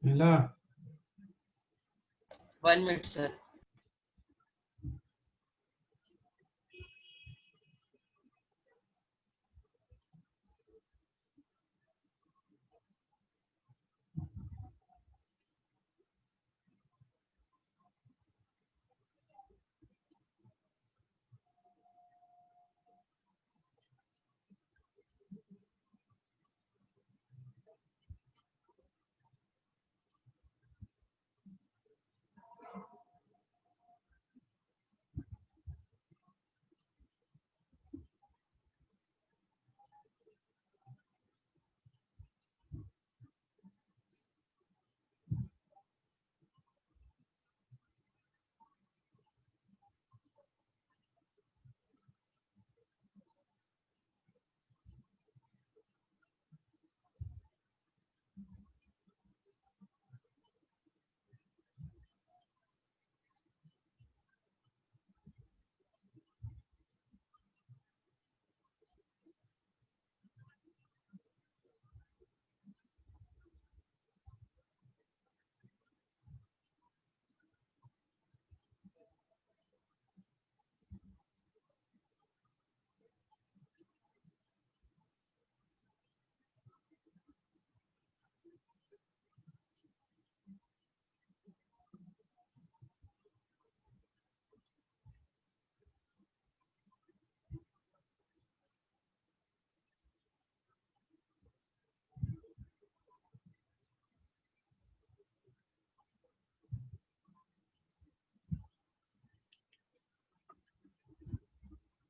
मिला? 1 minute sir.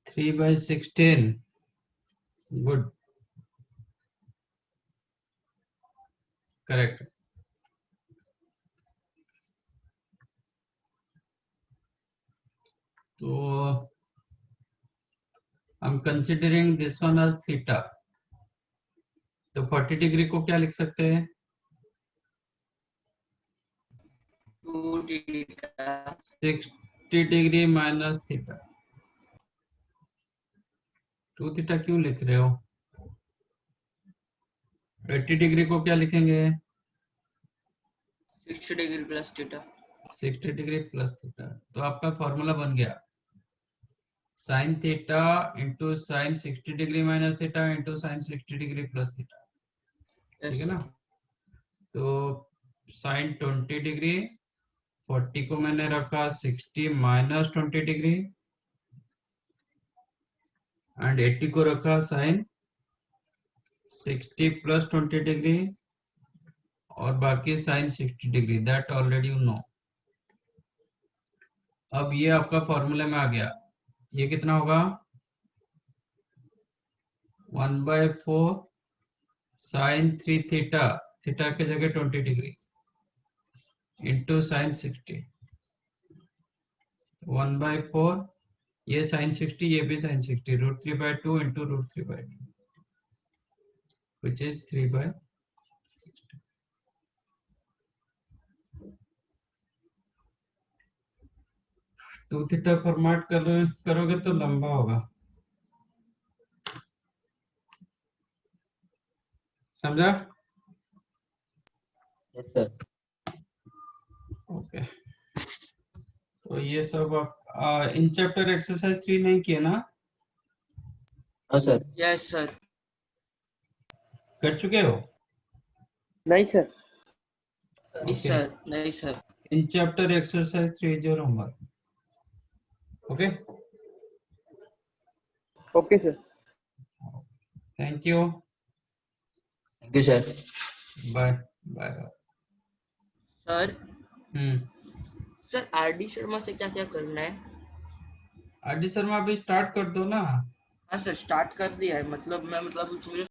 Three by 16. Good, correct. तो I'm considering this one as theta. तो 40 डिग्री को क्या लिख सकते हैं? 2 theta 60 degree minus theta. 2 theta क्यों लिख रहे हो? 80 डिग्री को क्या लिखेंगे? 60 degree plus theta. 60 degree plus theta. तो आपका फॉर्मूला बन गया sine theta into sine 60 degree minus theta into sine 60 degree plus theta. ठीक है ना? तो साइन 20 डिग्री, 40 को मैंने रखा 60 माइनस 20 डिग्री एंड 80 को रखा साइन 60 प्लस 20 डिग्री और बाकी sine 60 degree. That already you know. अब ये आपका फॉर्मूले में आ गया. ये कितना होगा? 1/4 साइन 3 थीटा, थीटा के जगह 20 डिग्री इंटू साइन 60. 1/4 ये साइन 60, ये भी sine 60. √3/2 into √3/2 which is 3/60. Two theta format करोगे तो लंबा होगा. समझा? Yes sir. ओके. तो ये सब आप इन चैप्टर एक्सरसाइज 3 नहीं किए ना? हाँ सर. Yes sir. कर चुके हो? नहीं सर. नहीं सर. नहीं sir. In chapter exercise 3 is your homework. Okay? Okay sir. Thank you. Thank you sir. Bye. Bye. Bye. Sir hmm. Sir RD Sharma से क्या क्या करना है? आरडी शर्मा अभी स्टार्ट कर दो ना. हाँ सर स्टार्ट कर दिया है. मतलब मैं उसमें